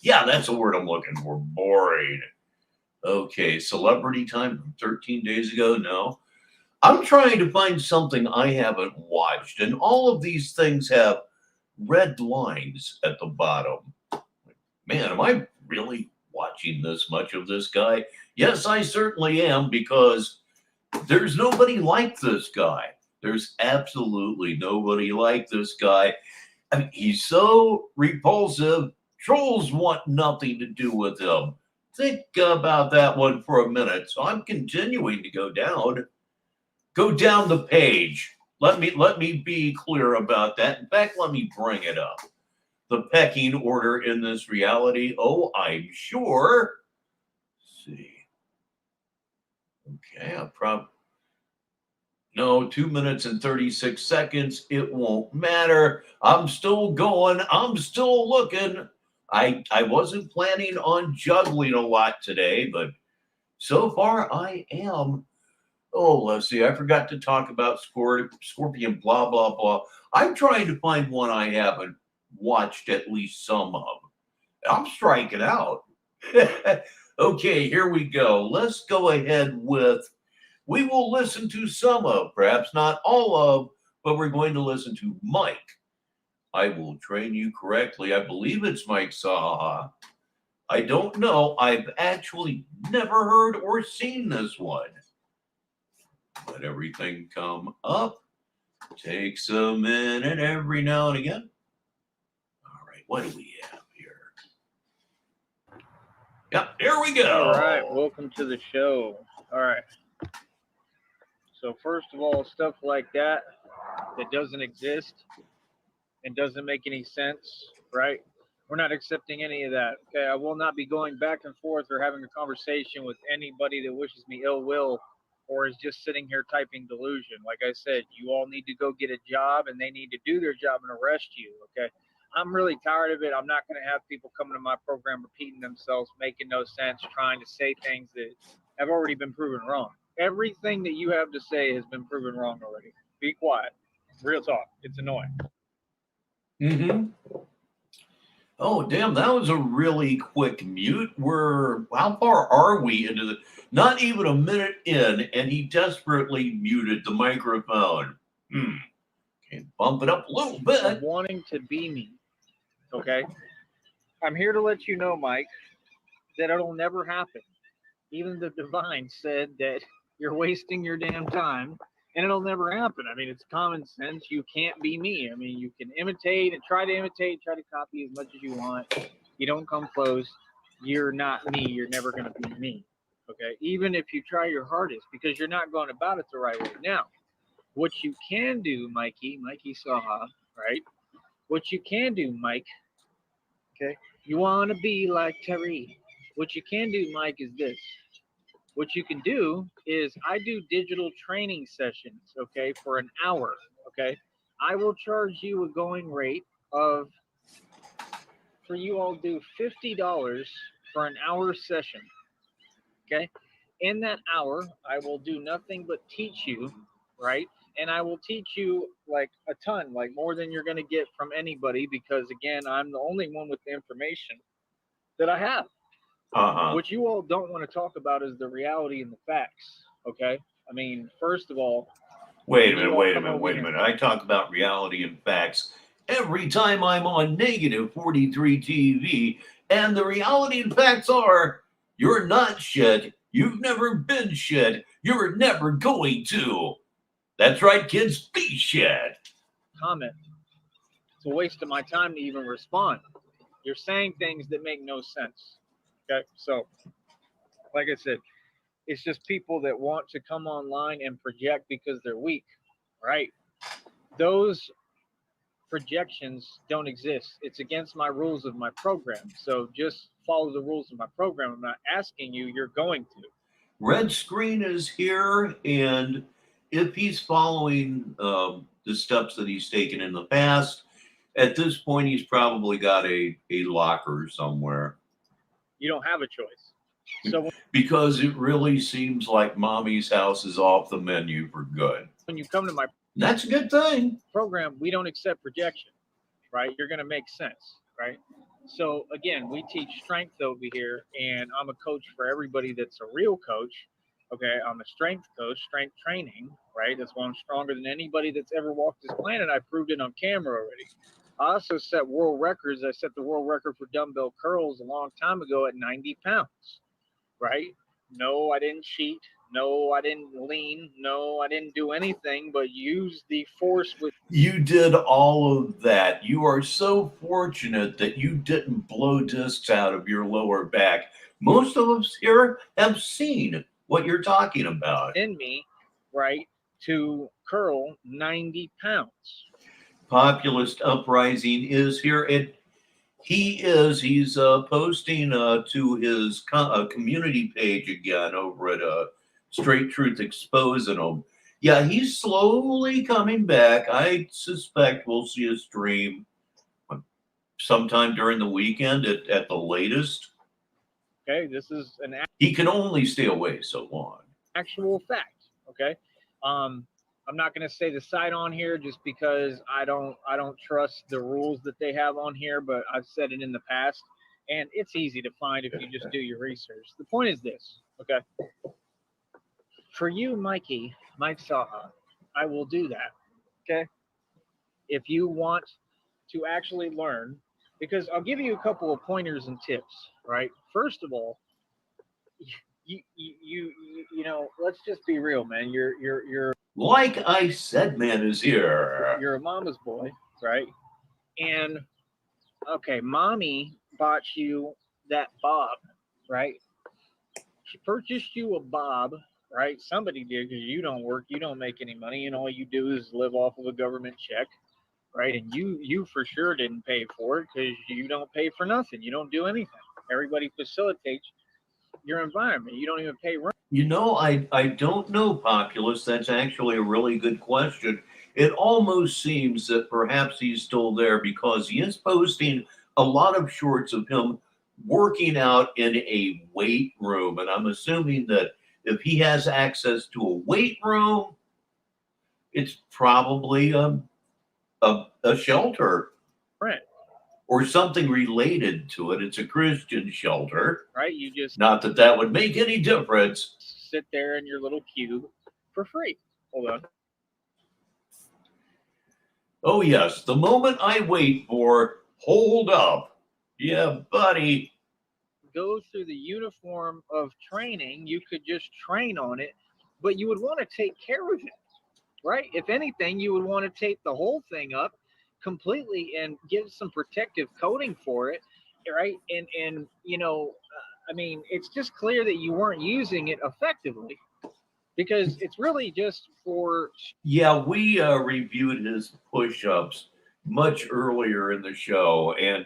Yeah, that's the word I'm looking for, boring. Okay, Celebrity Time from 13 days ago. No. I'm trying to find something I haven't watched, and all of these things have red lines at the bottom. Man, am I really watching this much of this guy? Yes, I certainly am, because there's nobody like this guy. There's absolutely nobody like this guy. I mean, he's so repulsive. Trolls want nothing to do with him. Think about that one for a minute. So I'm continuing to go down the page. Let me be clear about that. In fact, let me bring it up. The pecking order in this reality. Oh, I'm sure. Let's see. Okay, I'll probably. No, 2 minutes and 36 seconds. It won't matter. I'm still going. I'm still looking. I wasn't planning on juggling a lot today, but so far I am. Oh, let's see. I forgot to talk about Scorpion, blah, blah, blah. I'm trying to find one I haven't watched at least some of. I'm striking out. Okay, here we go. Let's go ahead with, we will listen to some of, perhaps not all of, but we're going to listen to Mike. I will train you correctly. I believe it's Mike Saha. I don't know. I've actually never heard or seen this one. Let everything come up. Takes a minute every now and again. All right, what do we have here? Yep, here we go. All right, welcome to the show. All right. So first of all, stuff like that doesn't exist and doesn't make any sense, right? We're not accepting any of that. Okay, I will not be going back and forth or having a conversation with anybody that wishes me ill will or is just sitting here typing delusion. Like I said, you all need to go get a job and they need to do their job and arrest you. Okay, I'm really tired of it. I'm not going to have people coming to my program repeating themselves, making no sense, trying to say things that have already been proven wrong. Everything that you have to say has been proven wrong already. Be quiet. Real talk. It's annoying. Mm-hmm. Oh, damn, that was a really quick mute. How far are we into the, not even a minute in, and he desperately muted the microphone. Okay, bump it up a little Of bit. wanting to be me. Okay? I'm here to let you know, Mike, that it'll never happen. Even the divine said that you're wasting your damn time and it'll never happen. I mean, it's common sense. You can't be me. I mean, you can imitate and try to copy as much as you want. You don't come close. You're not me. You're never going to be me. Okay? Even if you try your hardest, because you're not going about it the right way. Now, what you can do, Mikey Saha, right? What you can do, Mike, okay? You want to be like Tyree. What you can do, Mike, is this. What you can do is I do digital training sessions, okay, for an hour, okay? I will charge you a going rate of, for you all do $50 for an hour session, okay? In that hour, I will do nothing but teach you, right? And I will teach you like a ton, like more than you're going to get from anybody, because again, I'm the only one with the information that I have. What you all don't want to talk about is the reality and the facts. Okay. I mean, first of all, Wait a minute. I talk about reality and facts every time I'm on Negative 43 TV, and the reality and facts are you're not shit. You've never been shit. You're never going to. That's right, kids, be shit. Comment. It's a waste of my time to even respond. You're saying things that make no sense. Okay. So, like I said, it's just people that want to come online and project because they're weak, right? Those projections don't exist. It's against my rules of my program. So just follow the rules of my program. I'm not asking you, you're going to. Red screen is here, and if he's following the steps that he's taken in the past, at this point, he's probably got a locker somewhere. You don't have a choice. So because it really seems like mommy's house is off the menu for good. when you come to my That's a good thing. program, we don't accept projection, right? You're going to make sense, right? So again, we teach strength over here, and I'm a coach for everybody that's a real coach. Okay, I'm a strength coach, strength training, right? That's why I'm stronger than anybody that's ever walked this planet. I proved it on camera already. I also set world records. I set the world record for dumbbell curls a long time ago at 90 pounds, right? No, I didn't cheat. No, I didn't lean. No, I didn't do anything but use the force with. You did all of that. You are so fortunate that you didn't blow discs out of your lower back. Most of us here have seen what you're talking about. In me, right, to curl 90 pounds. Populist Uprising is here. He's posting to his community page again over at Straight Truth Exposing him. Yeah, he's slowly coming back. I suspect we'll see a stream sometime during the weekend at the latest. Okay, this is an He can only stay away so long. actual fact. Okay, I'm not going to say the site on here just because I don't trust the rules that they have on here, but I've said it in the past, and it's easy to find if you just do your research. The point is this, okay? For you, Mike Saha, I will do that, okay? If you want to actually learn, because I'll give you a couple of pointers and tips, right? First of all, you know, let's just be real, man. You're Like I said, man is here. You're a mama's boy, right? And okay, mommy bought you that bob, right? She purchased you a bob, right? Somebody did, because you don't work, you don't make any money, and all you do is live off of a government check. right? And you for sure didn't pay for it because you don't pay for nothing. You don't do anything. Everybody facilitates your environment. You don't even pay rent. You know, I don't know, Populous. That's actually a really good question. It almost seems that perhaps he's still there because he is posting a lot of shorts of him working out in a weight room. And I'm assuming that if he has access to a weight room, it's probably a shelter Rent, or something related to it. It's a Christian shelter. right? You just Not that that would make any difference. sit there in your little cube for free. Hold on. Oh, yes, the moment I wait for, hold up. Yeah, buddy. Go through the uniform of training. You could just train on it, but you would want to take care of it, right? If anything, you would want to tape the whole thing up completely and give some protective coating for it, right? And I mean, it's just clear that you weren't using it effectively because it's really just for Yeah, we reviewed his push ups much earlier in the show, and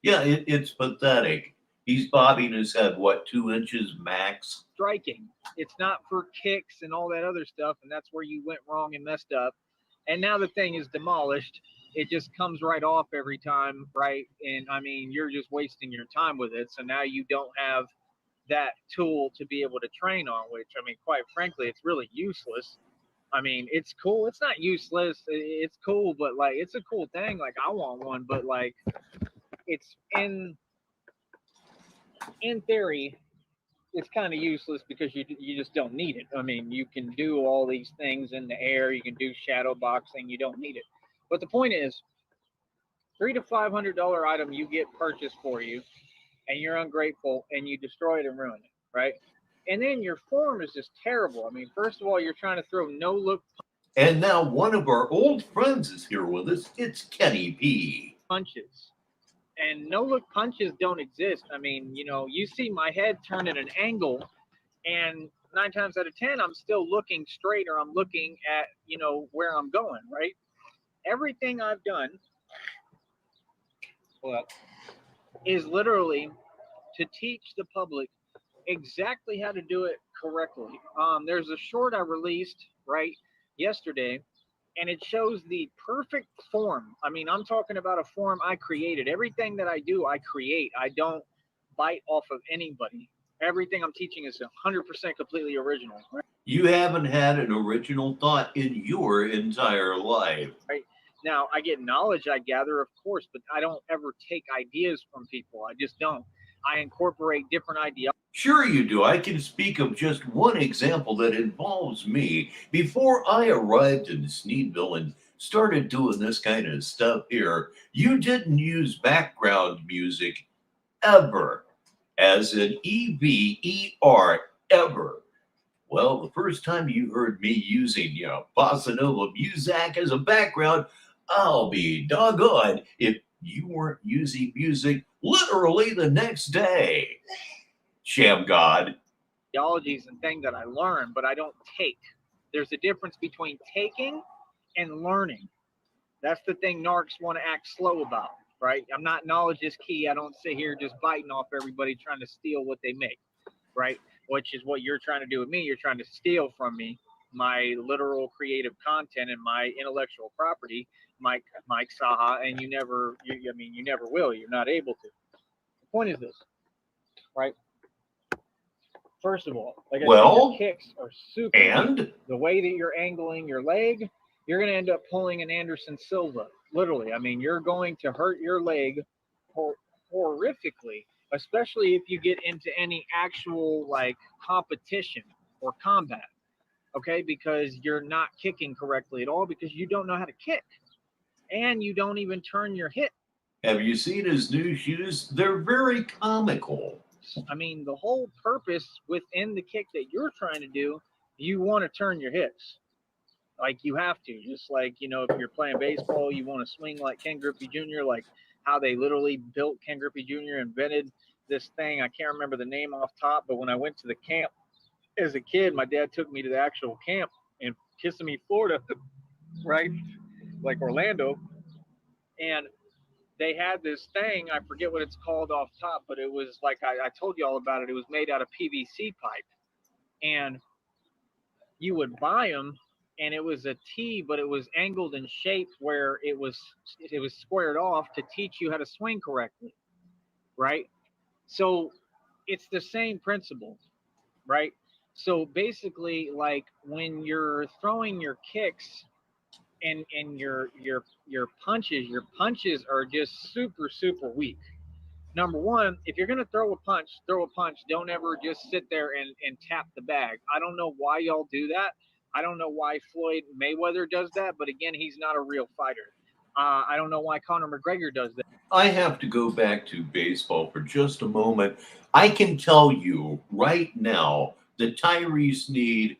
yeah, it's pathetic. He's bobbing his head, what, 2 inches max? striking. It's not for kicks and all that other stuff, and that's where you went wrong and messed up. And now the thing is demolished. It just comes right off every time, right? And I mean, you're just wasting your time with it. So now you don't have that tool to be able to train on, which I mean, quite frankly, it's really useless. I mean, it's cool. It's not useless. It's cool, but like, it's a cool thing. Like, I want one, but like, it's in theory, it's kind of useless because you just don't need it. I mean, you can do all these things in the air. You can do shadow boxing. You don't need it. But the point is, $300 to $500 item you get purchased for you, and you're ungrateful, and you destroy it and ruin it, right? And then your form is just terrible. I mean, first of all, you're trying to throw no look And now one of our old friends is here with us. It's Kenny P. punches. And no look punches don't exist. I mean, you see my head turn at an angle, and 9 times out of 10, I'm still looking straight or I'm looking at, where I'm going, right? Everything I've done is literally to teach the public exactly how to do it correctly. There's a short I released right yesterday, and it shows the perfect form. I mean, I'm talking about a form I created. Everything that I do, I create. I don't bite off of anybody. Everything I'm teaching is 100% completely original. Right? You haven't had an original thought in your entire life. Right? Now, I get knowledge I gather, of course, but I don't ever take ideas from people. I just don't. I incorporate different ideas. Sure, you do. I can speak of just one example that involves me. Before I arrived in Sneedville and started doing this kind of stuff here, you didn't use background music ever, as in EVER, ever. Well, the first time you heard me using, bossa nova music as a background, I'll be doggone if you weren't using music literally the next day. Sham God. Ideologies and things that I learn, but I don't take. There's a difference between taking and learning. That's the thing narcs want to act slow about, right? I'm not knowledge is key. I don't sit here just biting off everybody trying to steal what they make, right? Which is what you're trying to do with me. You're trying to steal from me my literal creative content and my intellectual property, Mike Saha, and you never will. You're not able to. The point is this, right? First of all, like I said, your kicks are super. And the way that you're angling your leg, you're going to end up pulling an Anderson Silva. Literally, I mean, you're going to hurt your leg horrifically, especially if you get into any actual like competition or combat. Okay, because you're not kicking correctly at all because you don't know how to kick, and you don't even turn your hip. Have you seen his new shoes? They're very comical. I mean, the whole purpose within the kick that you're trying to do, you want to turn your hips. Like you have to, just like, if you're playing baseball, you want to swing like Ken Griffey Jr., like how they literally built Ken Griffey Jr., invented this thing. I can't remember the name off top, but when I went to the camp as a kid, my dad took me to the actual camp in Kissimmee, Florida, right? Like Orlando. And they had this thing, I forget what it's called off top, but it was like I told you all about it. It was made out of PVC pipe, and you would buy them, and it was a T, but it was angled and shaped where it was squared off to teach you how to swing correctly, right? So it's the same principle, right? So basically, like when you're throwing your kicks and your punches are just super super weak. Number one, if you're gonna throw a punch, throw a punch. Don't ever just sit there and tap the bag. I don't know why y'all do that. I don't know why Floyd Mayweather does that, but again, he's not a real fighter. I don't know why Conor McGregor does that. I have to go back to baseball for just a moment. I can tell you right now that Tyree Sneed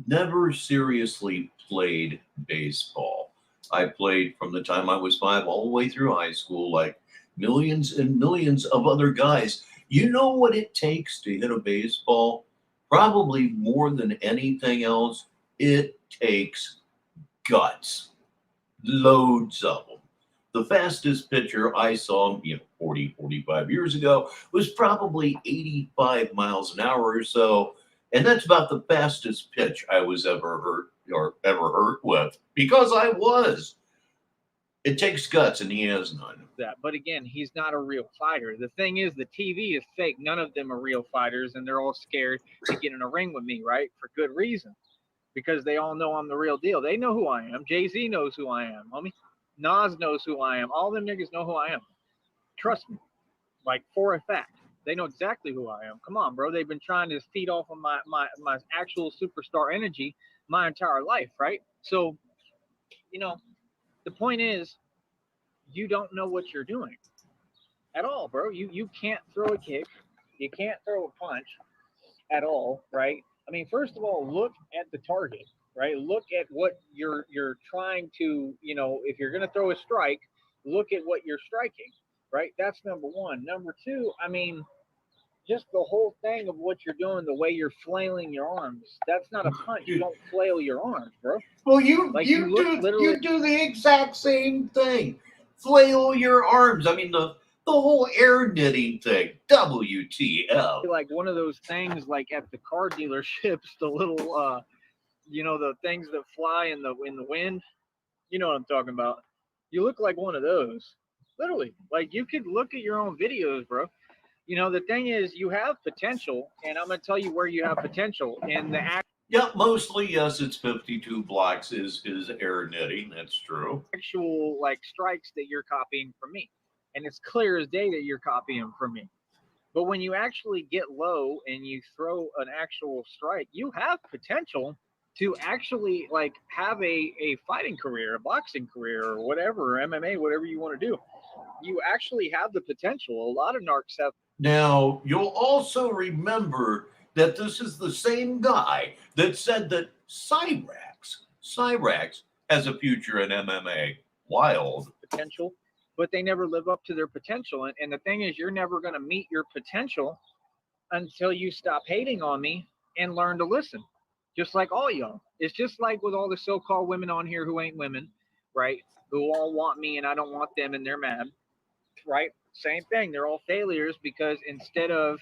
never seriously played baseball. I played from the time I was 5 all the way through high school, like millions and millions of other guys. You know what it takes to hit a baseball? Probably more than anything else, it takes guts, loads of them. The fastest pitcher I saw, 40, 45 years ago was probably 85 miles an hour or so. And that's about the fastest pitch I was ever hurt or ever hurt with because I was. It takes guts and he has none. But again, he's not a real fighter. The thing is, the TV is fake. None of them are real fighters, and they're all scared to get in a ring with me, right? For good reason, because they all know I'm the real deal. They know who I am. Jay-Z knows who I am, homie. Nas knows who I am. All them niggas know who I am. Trust me, like for a fact. They know exactly who I am. Come on, bro. They've been trying to feed off of my actual superstar energy my entire life, right? So, the point is, you don't know what you're doing at all, bro. You can't throw a kick, you can't throw a punch at all, right? I mean, first of all, look at the target, right? Look at what you're trying to, if you're gonna throw a strike, look at what you're striking, right? That's number one. Number two, I mean, just the whole thing of what you're doing, the way you're flailing your arms. That's not a punch. You don't flail your arms, bro. Well, you Like you you look do literally. you do the exact same thing. Flail your arms. I mean the whole air knitting thing. WTF. Like one of those things like at the car dealerships, the little the things that fly in the wind. You know what I'm talking about. You look like one of those. Literally. Like you could look at your own videos, bro. The thing is you have potential, and I'm gonna tell you where you have potential in the Yep, mostly yes, it's 52 blocks is air knitting. That's true. actual like strikes that you're copying from me. And it's clear as day that you're copying from me. But when you actually get low and you throw an actual strike, you have potential to actually like have a fighting career, a boxing career, or whatever, MMA, whatever you want to do. You actually have the potential. A lot of narcs have. Now, you'll also remember that this is the same guy that said that Cyrax has a future in MMA. Wild. Potential, but they never live up to their potential. And the thing is, you're never going to meet your potential until you stop hating on me and learn to listen. Just like all y'all. It's just like with all the so-called women on here who ain't women, right? Who all want me and I don't want them and they're mad, right? Same thing. They're all failures because instead of,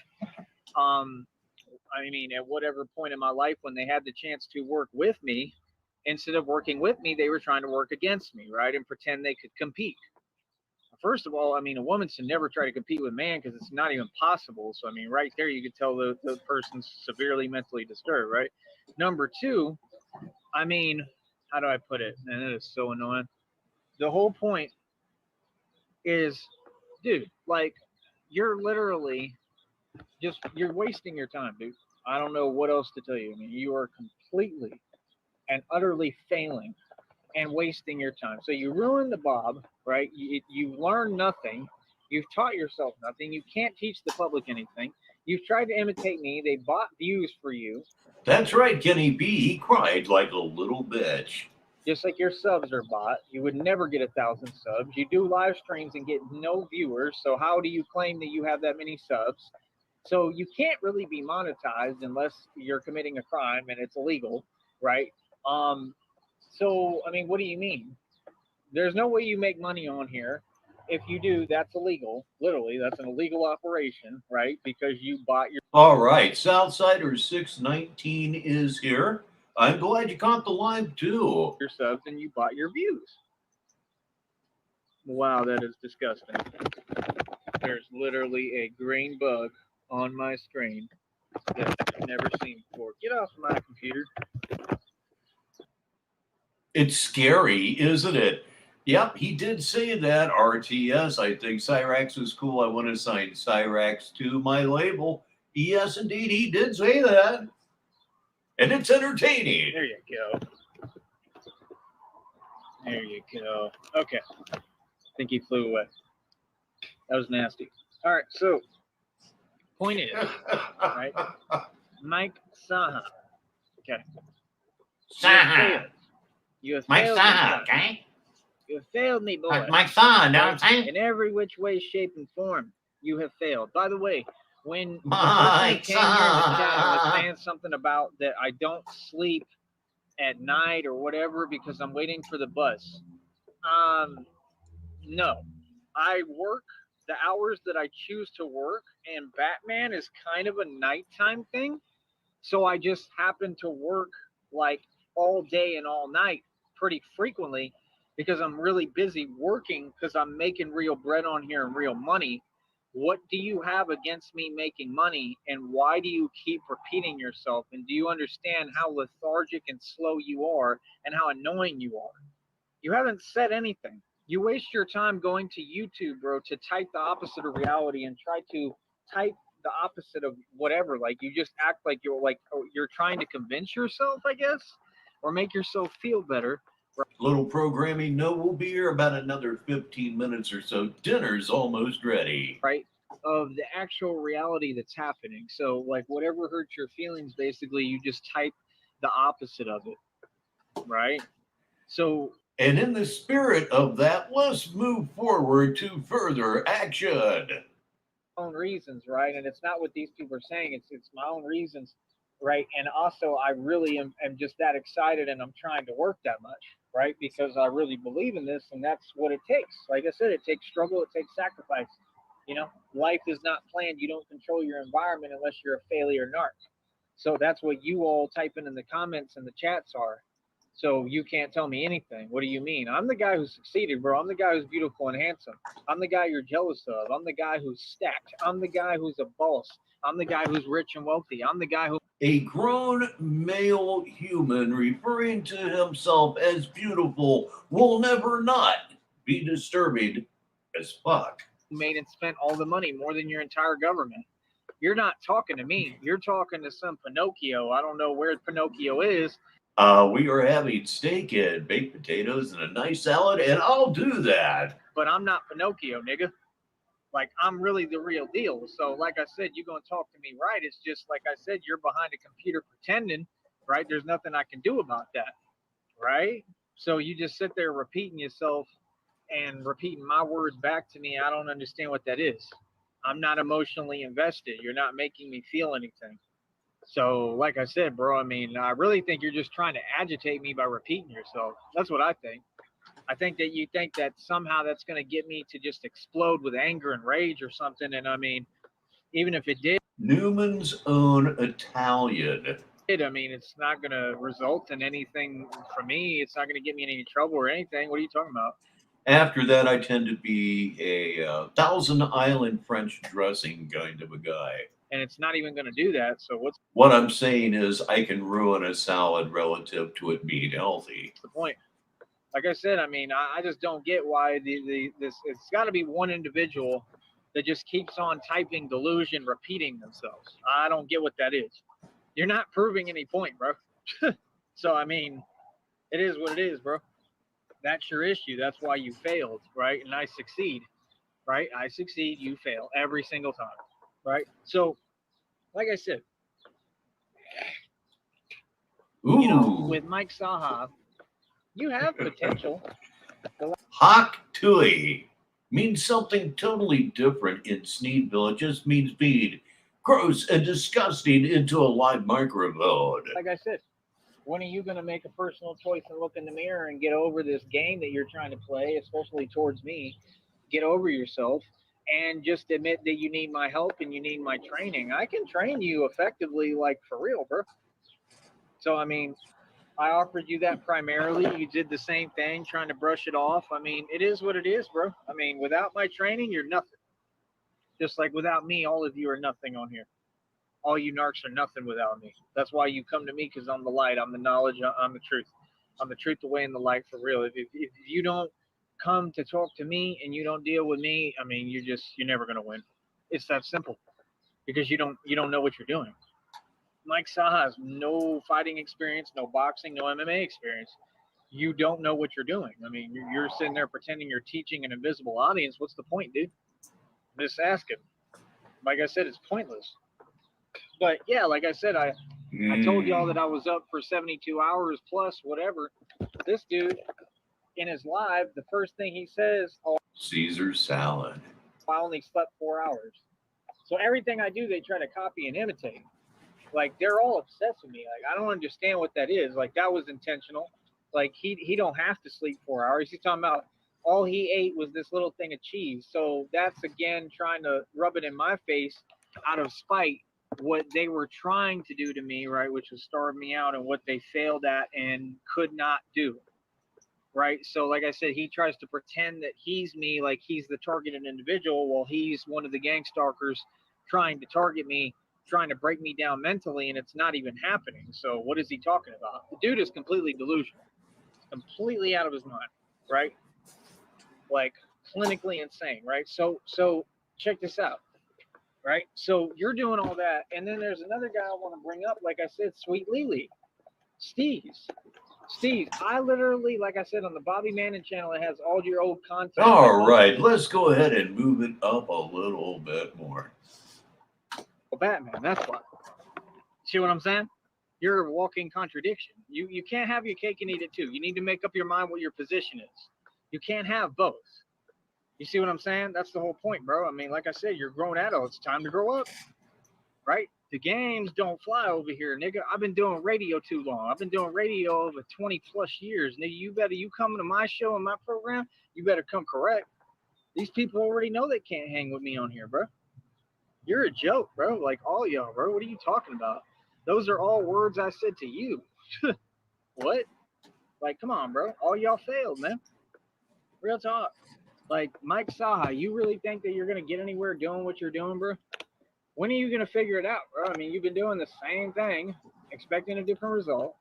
at whatever point in my life when they had the chance to work with me, instead of working with me, they were trying to work against me, right? And pretend they could compete. First of all, a woman should never try to compete with a man because it's not even possible. So, right there, you could tell the person's severely mentally disturbed, right? Number two, how do I put it? And it is so annoying. The whole point is, dude, like, you're literally you're wasting your time, dude. I don't know what else to tell you. You are completely and utterly failing and wasting your time. So you ruin the bob, right? You learn nothing. You've taught yourself nothing. You can't teach the public anything. You've tried to imitate me. They bought views for you. That's right, Kenny B. He cried like a little bitch. Just like your subs are bought. You would never get 1,000 subs. You do live streams and get no viewers. So how do you claim that you have that many subs? So you can't really be monetized unless you're committing a crime and it's illegal, right? So, what do you mean? There's no way you make money on here. If you do, that's illegal. Literally, that's an illegal operation, right? Because you bought All right, Southsider 619 is here. I'm glad you caught the live too. your subs and you bought your views. Wow, that is disgusting. There's literally a green bug on my screen that I've never seen before. Get off my computer. It's scary, isn't it? Yep, he did say that. RTS, I think Cyrax is cool. I want to sign Cyrax to my label. Yes, indeed, he did say that. And it's entertaining. There you go. There you go. Okay. I think he flew away. That was nasty. All right, so point is, right? Mike Saha. Okay. Saha. You have Mike failed Saha, me, okay? You have failed me, boy. That's Mike Saha, know what I'm saying? In every which way, shape, and form, you have failed. By the way, when the person Mike who came here in the chat was Saha. saying something about that I don't sleep at night or whatever because I'm waiting for the bus. No. I work the hours that I choose to work, and Batman is kind of a nighttime thing. So I just happen to work like all day and all night pretty frequently because I'm really busy working because I'm making real bread on here and real money. What do you have against me making money, and why do you keep repeating yourself? And do you understand how lethargic and slow you are and how annoying you are? You haven't said anything. You waste your time going to YouTube, bro, to type the opposite of reality and try to type the opposite of whatever. Like, you just act like you're trying to convince yourself, I guess, or make yourself feel better. Little programming note, we'll be here about another 15 minutes or so. Dinner's almost ready. Right? Of the actual reality that's happening. So, like, whatever hurts your feelings, basically, you just type the opposite of it. Right? So, and in the spirit of that, let's move forward to further action. Own reasons, right? And it's not what these people are saying. It's my own reasons, right? And also, I really am just that excited, and I'm trying to work that much, right? Because I really believe in this, and that's what it takes. Like I said, it takes struggle, it takes sacrifice. You know, life is not planned. You don't control your environment unless you're a failure narc. So that's what you all typing in the comments and the chats are. So you can't tell me anything. What do you mean? I'm the guy who succeeded, bro. I'm the guy who's beautiful and handsome. I'm the guy you're jealous of. I'm the guy who's stacked. I'm the guy who's a boss. I'm the guy who's rich and wealthy. I'm the guy who... A grown male human referring to himself as beautiful will never not be disturbing as fuck. Made and spent all the money, more than your entire government. You're not talking to me. You're talking to some Pinocchio. I don't know where Pinocchio is. We are having steak and baked potatoes and a nice salad, and I'll do that. But I'm not Pinocchio, nigga. Like, I'm really the real deal. So, like I said, you're going to talk to me right. It's just, like I said, you're behind a computer pretending, right? There's nothing I can do about that, right? So you just sit there repeating yourself and repeating my words back to me. I don't understand what that is. I'm not emotionally invested. You're not making me feel anything. So, like I said, bro, I mean, I really think you're just trying to agitate me by repeating yourself. That's what I think. I think that you think that somehow that's going to get me to just explode with anger and rage or something. And I mean, even if it did, Newman's Own Italian. I mean, it's not going to result in anything for me. It's not going to get me in any trouble or anything. What are you talking about? After that, I tend to be a Thousand Island French dressing kind of a guy. And it's not even going to do that. So what I'm saying is I can ruin a salad relative to it being healthy. What's the point? Like I said, I mean, I just don't get why this. It's got to be one individual that just keeps on typing delusion, repeating themselves. I don't get what that is. You're not proving any point, bro. So, I mean, it is what it is, bro. That's your issue. That's why you failed, right? And I succeed, right? I succeed, you fail every single time, right? So, like I said, Ooh. You know, with Mike Saha, you have potential. Hawk Tui means something totally different in Sneedville. It just means being gross and disgusting into a live microphone. Like I said, When are you going to make a personal choice and look in the mirror and get over this game that you're trying to play, especially towards me? Get over yourself and just admit that you need my help and you need my training. I can train you effectively, like for real, bro. So, I mean, I offered you that primarily. You did the same thing, trying to brush it off. I mean, it is what it is, bro. I mean, without my training, you're nothing. Just like without me, all of you are nothing on here. All you narcs are nothing without me. That's why you come to me, because I'm the light, I'm the knowledge, I'm the truth. I'm the truth, the way, and the light for real. If you don't come to talk to me and you don't deal with me, I mean, you're never gonna win. It's that simple. Because you don't know what you're doing. Mike Saha has no fighting experience, no boxing, no MMA experience. You don't know what you're doing. I mean, you're sitting there pretending you're teaching an invisible audience. What's the point, dude? Just ask him. Like I said, it's pointless. But yeah, like I said, I told y'all that I was up for 72 hours plus whatever. This dude in his live, the first thing he says, "Oh, Caesar salad." I only slept 4 hours." So everything I do, they try to copy and imitate. Like, they're all obsessed with me. Like, I don't understand what that is. Like, that was intentional. Like, he don't have to sleep 4 hours. He's talking about all he ate was this little thing of cheese. So that's, again, trying to rub it in my face out of spite what they were trying to do to me, right, which was starve me out, and what they failed at and could not do, right? So like I said, he tries to pretend that he's me, like he's the targeted individual, while he's one of the gang stalkers trying to target me, trying to break me down mentally, and it's not even happening. So what is he talking about? The dude is completely delusional, completely out of his mind, right? Like clinically insane, right? So check this out, right? So you're doing all that, and then there's another guy I want to bring up, like I said, Sweet Lily, Steve, I literally, like I said, on the Bobby Manning channel, it has all your old content. All right, let's go ahead and move it up a little bit more. Well, Batman, that's why. See what I'm saying? You're a walking contradiction. You can't have your cake and eat it too. You need to make up your mind what your position is. You can't have both. You see what I'm saying? That's the whole point, bro. I mean, like I said, you're grown adults. It's time to grow up, right? The games don't fly over here, nigga. I've been doing radio too long. I've been doing radio over 20 plus years, nigga. You coming to my show and my program, you better come correct. These people already know they can't hang with me on here, bro. You're a joke, bro. Like all y'all, bro. What are you talking about? Those are all words I said to you. What? Like, come on, bro. All y'all failed, man. Real talk. Like, Mike Saha, you really think that you're going to get anywhere doing what you're doing, bro? When are you going to figure it out, bro? I mean, you've been doing the same thing, expecting a different result.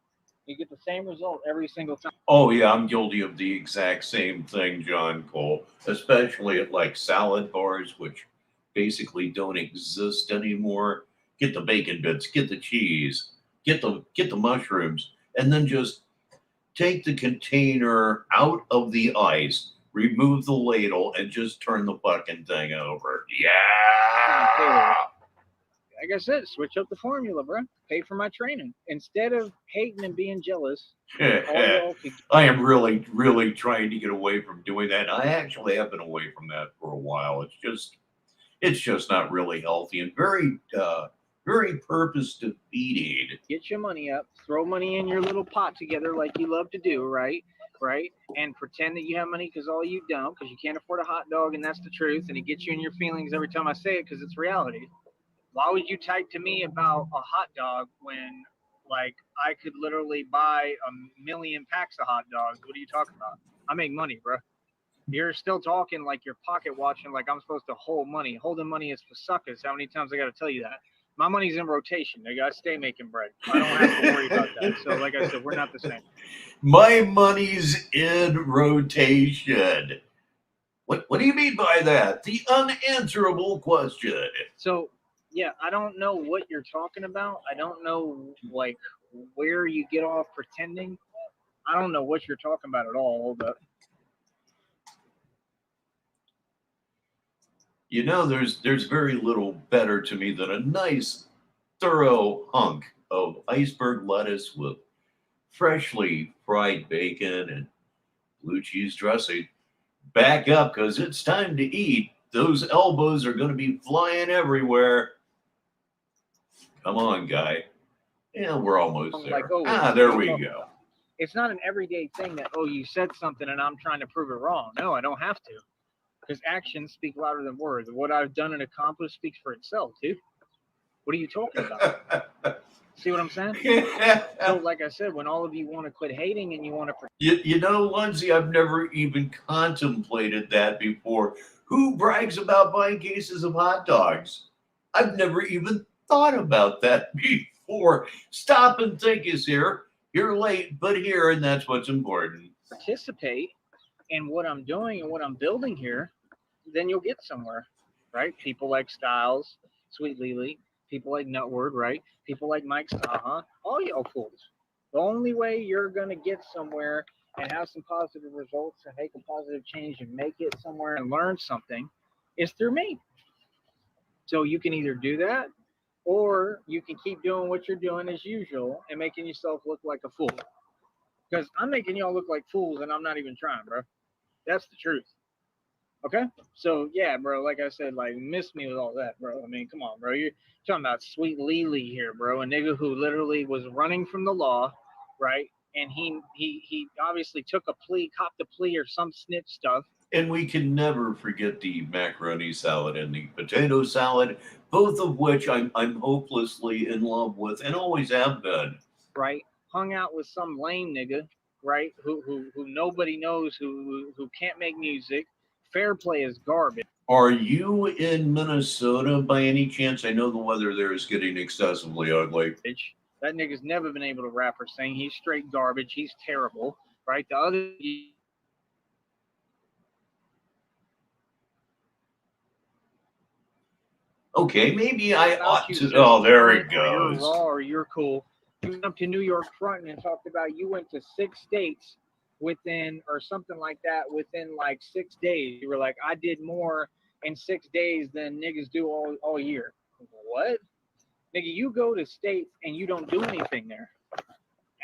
You get the same result every single time. Oh, yeah, I'm guilty of the exact same thing, John Cole, especially at like salad bars, which basically don't exist anymore. Get the bacon bits, get the cheese, get the mushrooms, and then just take the container out of the ice, remove the ladle, and just turn the fucking thing over. Yeah. Like I said, switch up the formula, bro. Pay for my training. Instead of hating and being jealous, I am really, really trying to get away from doing that. I actually have been away from that for a while. It's just not really healthy and very purpose defeating. Get your money up, throw money in your little pot together like you love to do, right? Right? And pretend that you have money because all you don't, because you can't afford a hot dog, and that's the truth. And it gets you in your feelings every time I say it because it's reality. Why would you type to me about a hot dog when, like, I could literally buy 1,000,000 packs of hot dogs? What are you talking about? I make money, bro. You're still talking like you're pocket watching, like I'm supposed to hold money. Holding money is for suckers. How many times I got to tell you that? My money's in rotation. They got to stay making bread. I don't have to worry about that. So, like I said, we're not the same. My money's in rotation. What do you mean by that? The unanswerable question. So, yeah, I don't know what you're talking about. I don't know, like, where you get off pretending. I don't know what you're talking about at all. Hold up. You know, there's very little better to me than a nice, thorough hunk of iceberg lettuce with freshly fried bacon and blue cheese dressing. Back up, because it's time to eat. Those elbows are going to be flying everywhere. Come on, guy. Yeah, we're almost there. Like, oh, There what are we you talking go. about? It's not an everyday thing that, oh, you said something and I'm trying to prove it wrong. No, I don't have to. Because actions speak louder than words. What I've done and accomplished speaks for itself, dude. What are you talking about? See what I'm saying? So, like I said, when all of you want to quit hating and you want to... You know, Lindsay, I've never even contemplated that before. Who brags about buying cases of hot dogs? I've never even thought about that before. Stop and think is here. You're late, but here, and that's what's important. Participate in what I'm doing and what I'm building here, then you'll get somewhere, right? People like Styles, Sweet Lily, people like Nutward, right? People like Mike Saha, all y'all fools. The only way you're going to get somewhere and have some positive results and make a positive change and make it somewhere and learn something is through me. So you can either do that or you can keep doing what you're doing as usual and making yourself look like a fool. Because I'm making y'all look like fools and I'm not even trying, bro. That's the truth. Okay? So, yeah, bro, like I said, like, miss me with all that, bro. I mean, come on, bro. You're talking about Sweet Lily here, bro. A nigga who literally was running from the law, right? And he obviously took a plea, copped a plea or some snitch stuff. And we can never forget the macaroni salad and the potato salad, both of which I'm hopelessly in love with and always have been. Right? Hung out with some lame nigga, right? Who nobody knows, who can't make music. Fair play is garbage. Are you in Minnesota by any chance? I know the weather there is getting excessively ugly. That nigga's never been able to rap or sing. He's straight garbage. He's terrible, right? The other... Okay, maybe I ought to... Oh, there it goes. You're raw or you're cool. You went up to New York front and talked about you went to 6 states within, or something like that, within like 6 days. You were like, I did more in 6 days than niggas do all year. What? Nigga, you go to states and you don't do anything there.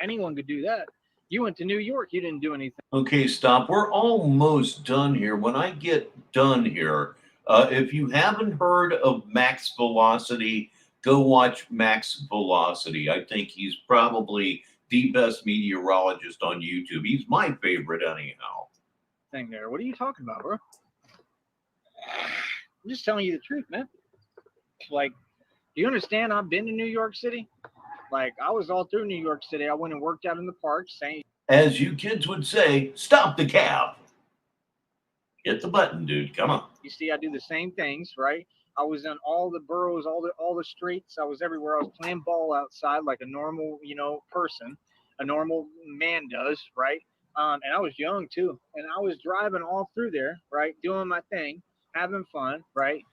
Anyone could do that. You went to New York, you didn't do anything. Okay, stop. We're almost done here. When I get done here, if you haven't heard of Max Velocity, go watch Max Velocity. I think he's probably the best meteorologist on YouTube. He's my favorite anyhow. Thing there. What are you talking about, bro? I'm just telling you the truth, man. Like, do you understand? I've been to New York City. Like, I was all through New York City. I went and worked out in the park. As you kids would say, stop the cab. Hit the button, dude. Come on. You see, I do the same things, right? I was in all the boroughs, all the streets. I was everywhere. I was playing ball outside like a normal, person, a normal man does, right? And I was young too, and I was driving all through there, right, doing my thing, having fun, right?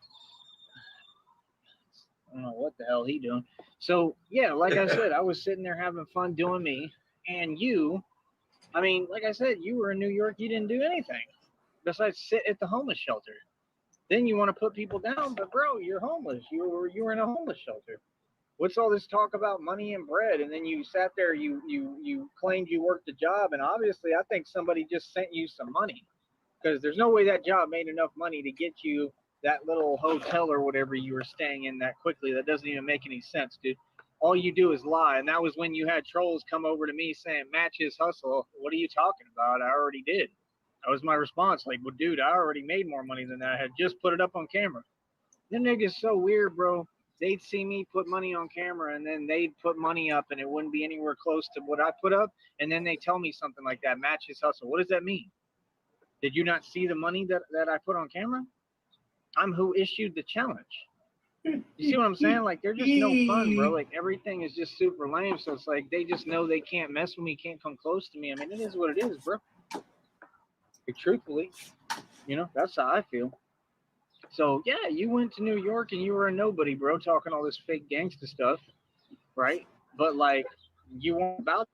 I don't know what the hell he doing. So yeah, like I said, I was sitting there having fun doing me, and you, I mean, like I said, you were in New York, you didn't do anything besides sit at the homeless shelter. Then you want to put people down, but bro, you're homeless. You were in a homeless shelter. What's all this talk about money and bread? And then you sat there, you claimed you worked a job, and obviously I think somebody just sent you some money, because there's no way that job made enough money to get you that little hotel or whatever you were staying in that quickly. That doesn't even make any sense, dude. All you do is lie. And that was when you had trolls come over to me saying, match his hustle. What are you talking about? I already did. That was my response. Like, well, dude, I already made more money than that. I had just put it up on camera. Them niggas so weird, bro. They'd see me put money on camera, and then they'd put money up, and it wouldn't be anywhere close to what I put up. And then they tell me something like that, match his hustle. What does that mean? Did you not see the money that I put on camera? I'm who issued the challenge. You see what I'm saying? Like, they're just no fun, bro. Like, everything is just super lame. So it's like they just know they can't mess with me, can't come close to me. I mean, it is what it is, bro. Like, truthfully, that's how I feel. So yeah, you went to New York and you were a nobody, bro, talking all this fake gangster stuff, right? But like, you weren't about.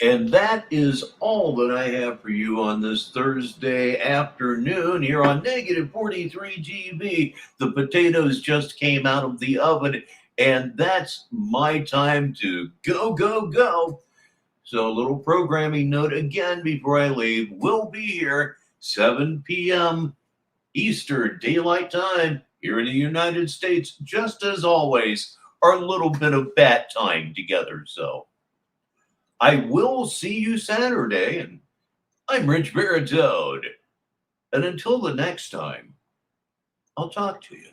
And that is all that I have for you on this Thursday afternoon here on Negative 43 GB. The potatoes just came out of the oven, and that's my time to go, go, go. So a little programming note again before I leave. We'll be here 7 p.m. Eastern Daylight Time here in the United States, just as always, our little bit of bat time together. So I will see you Saturday, and I'm Richbartone. And until the next time, I'll talk to you.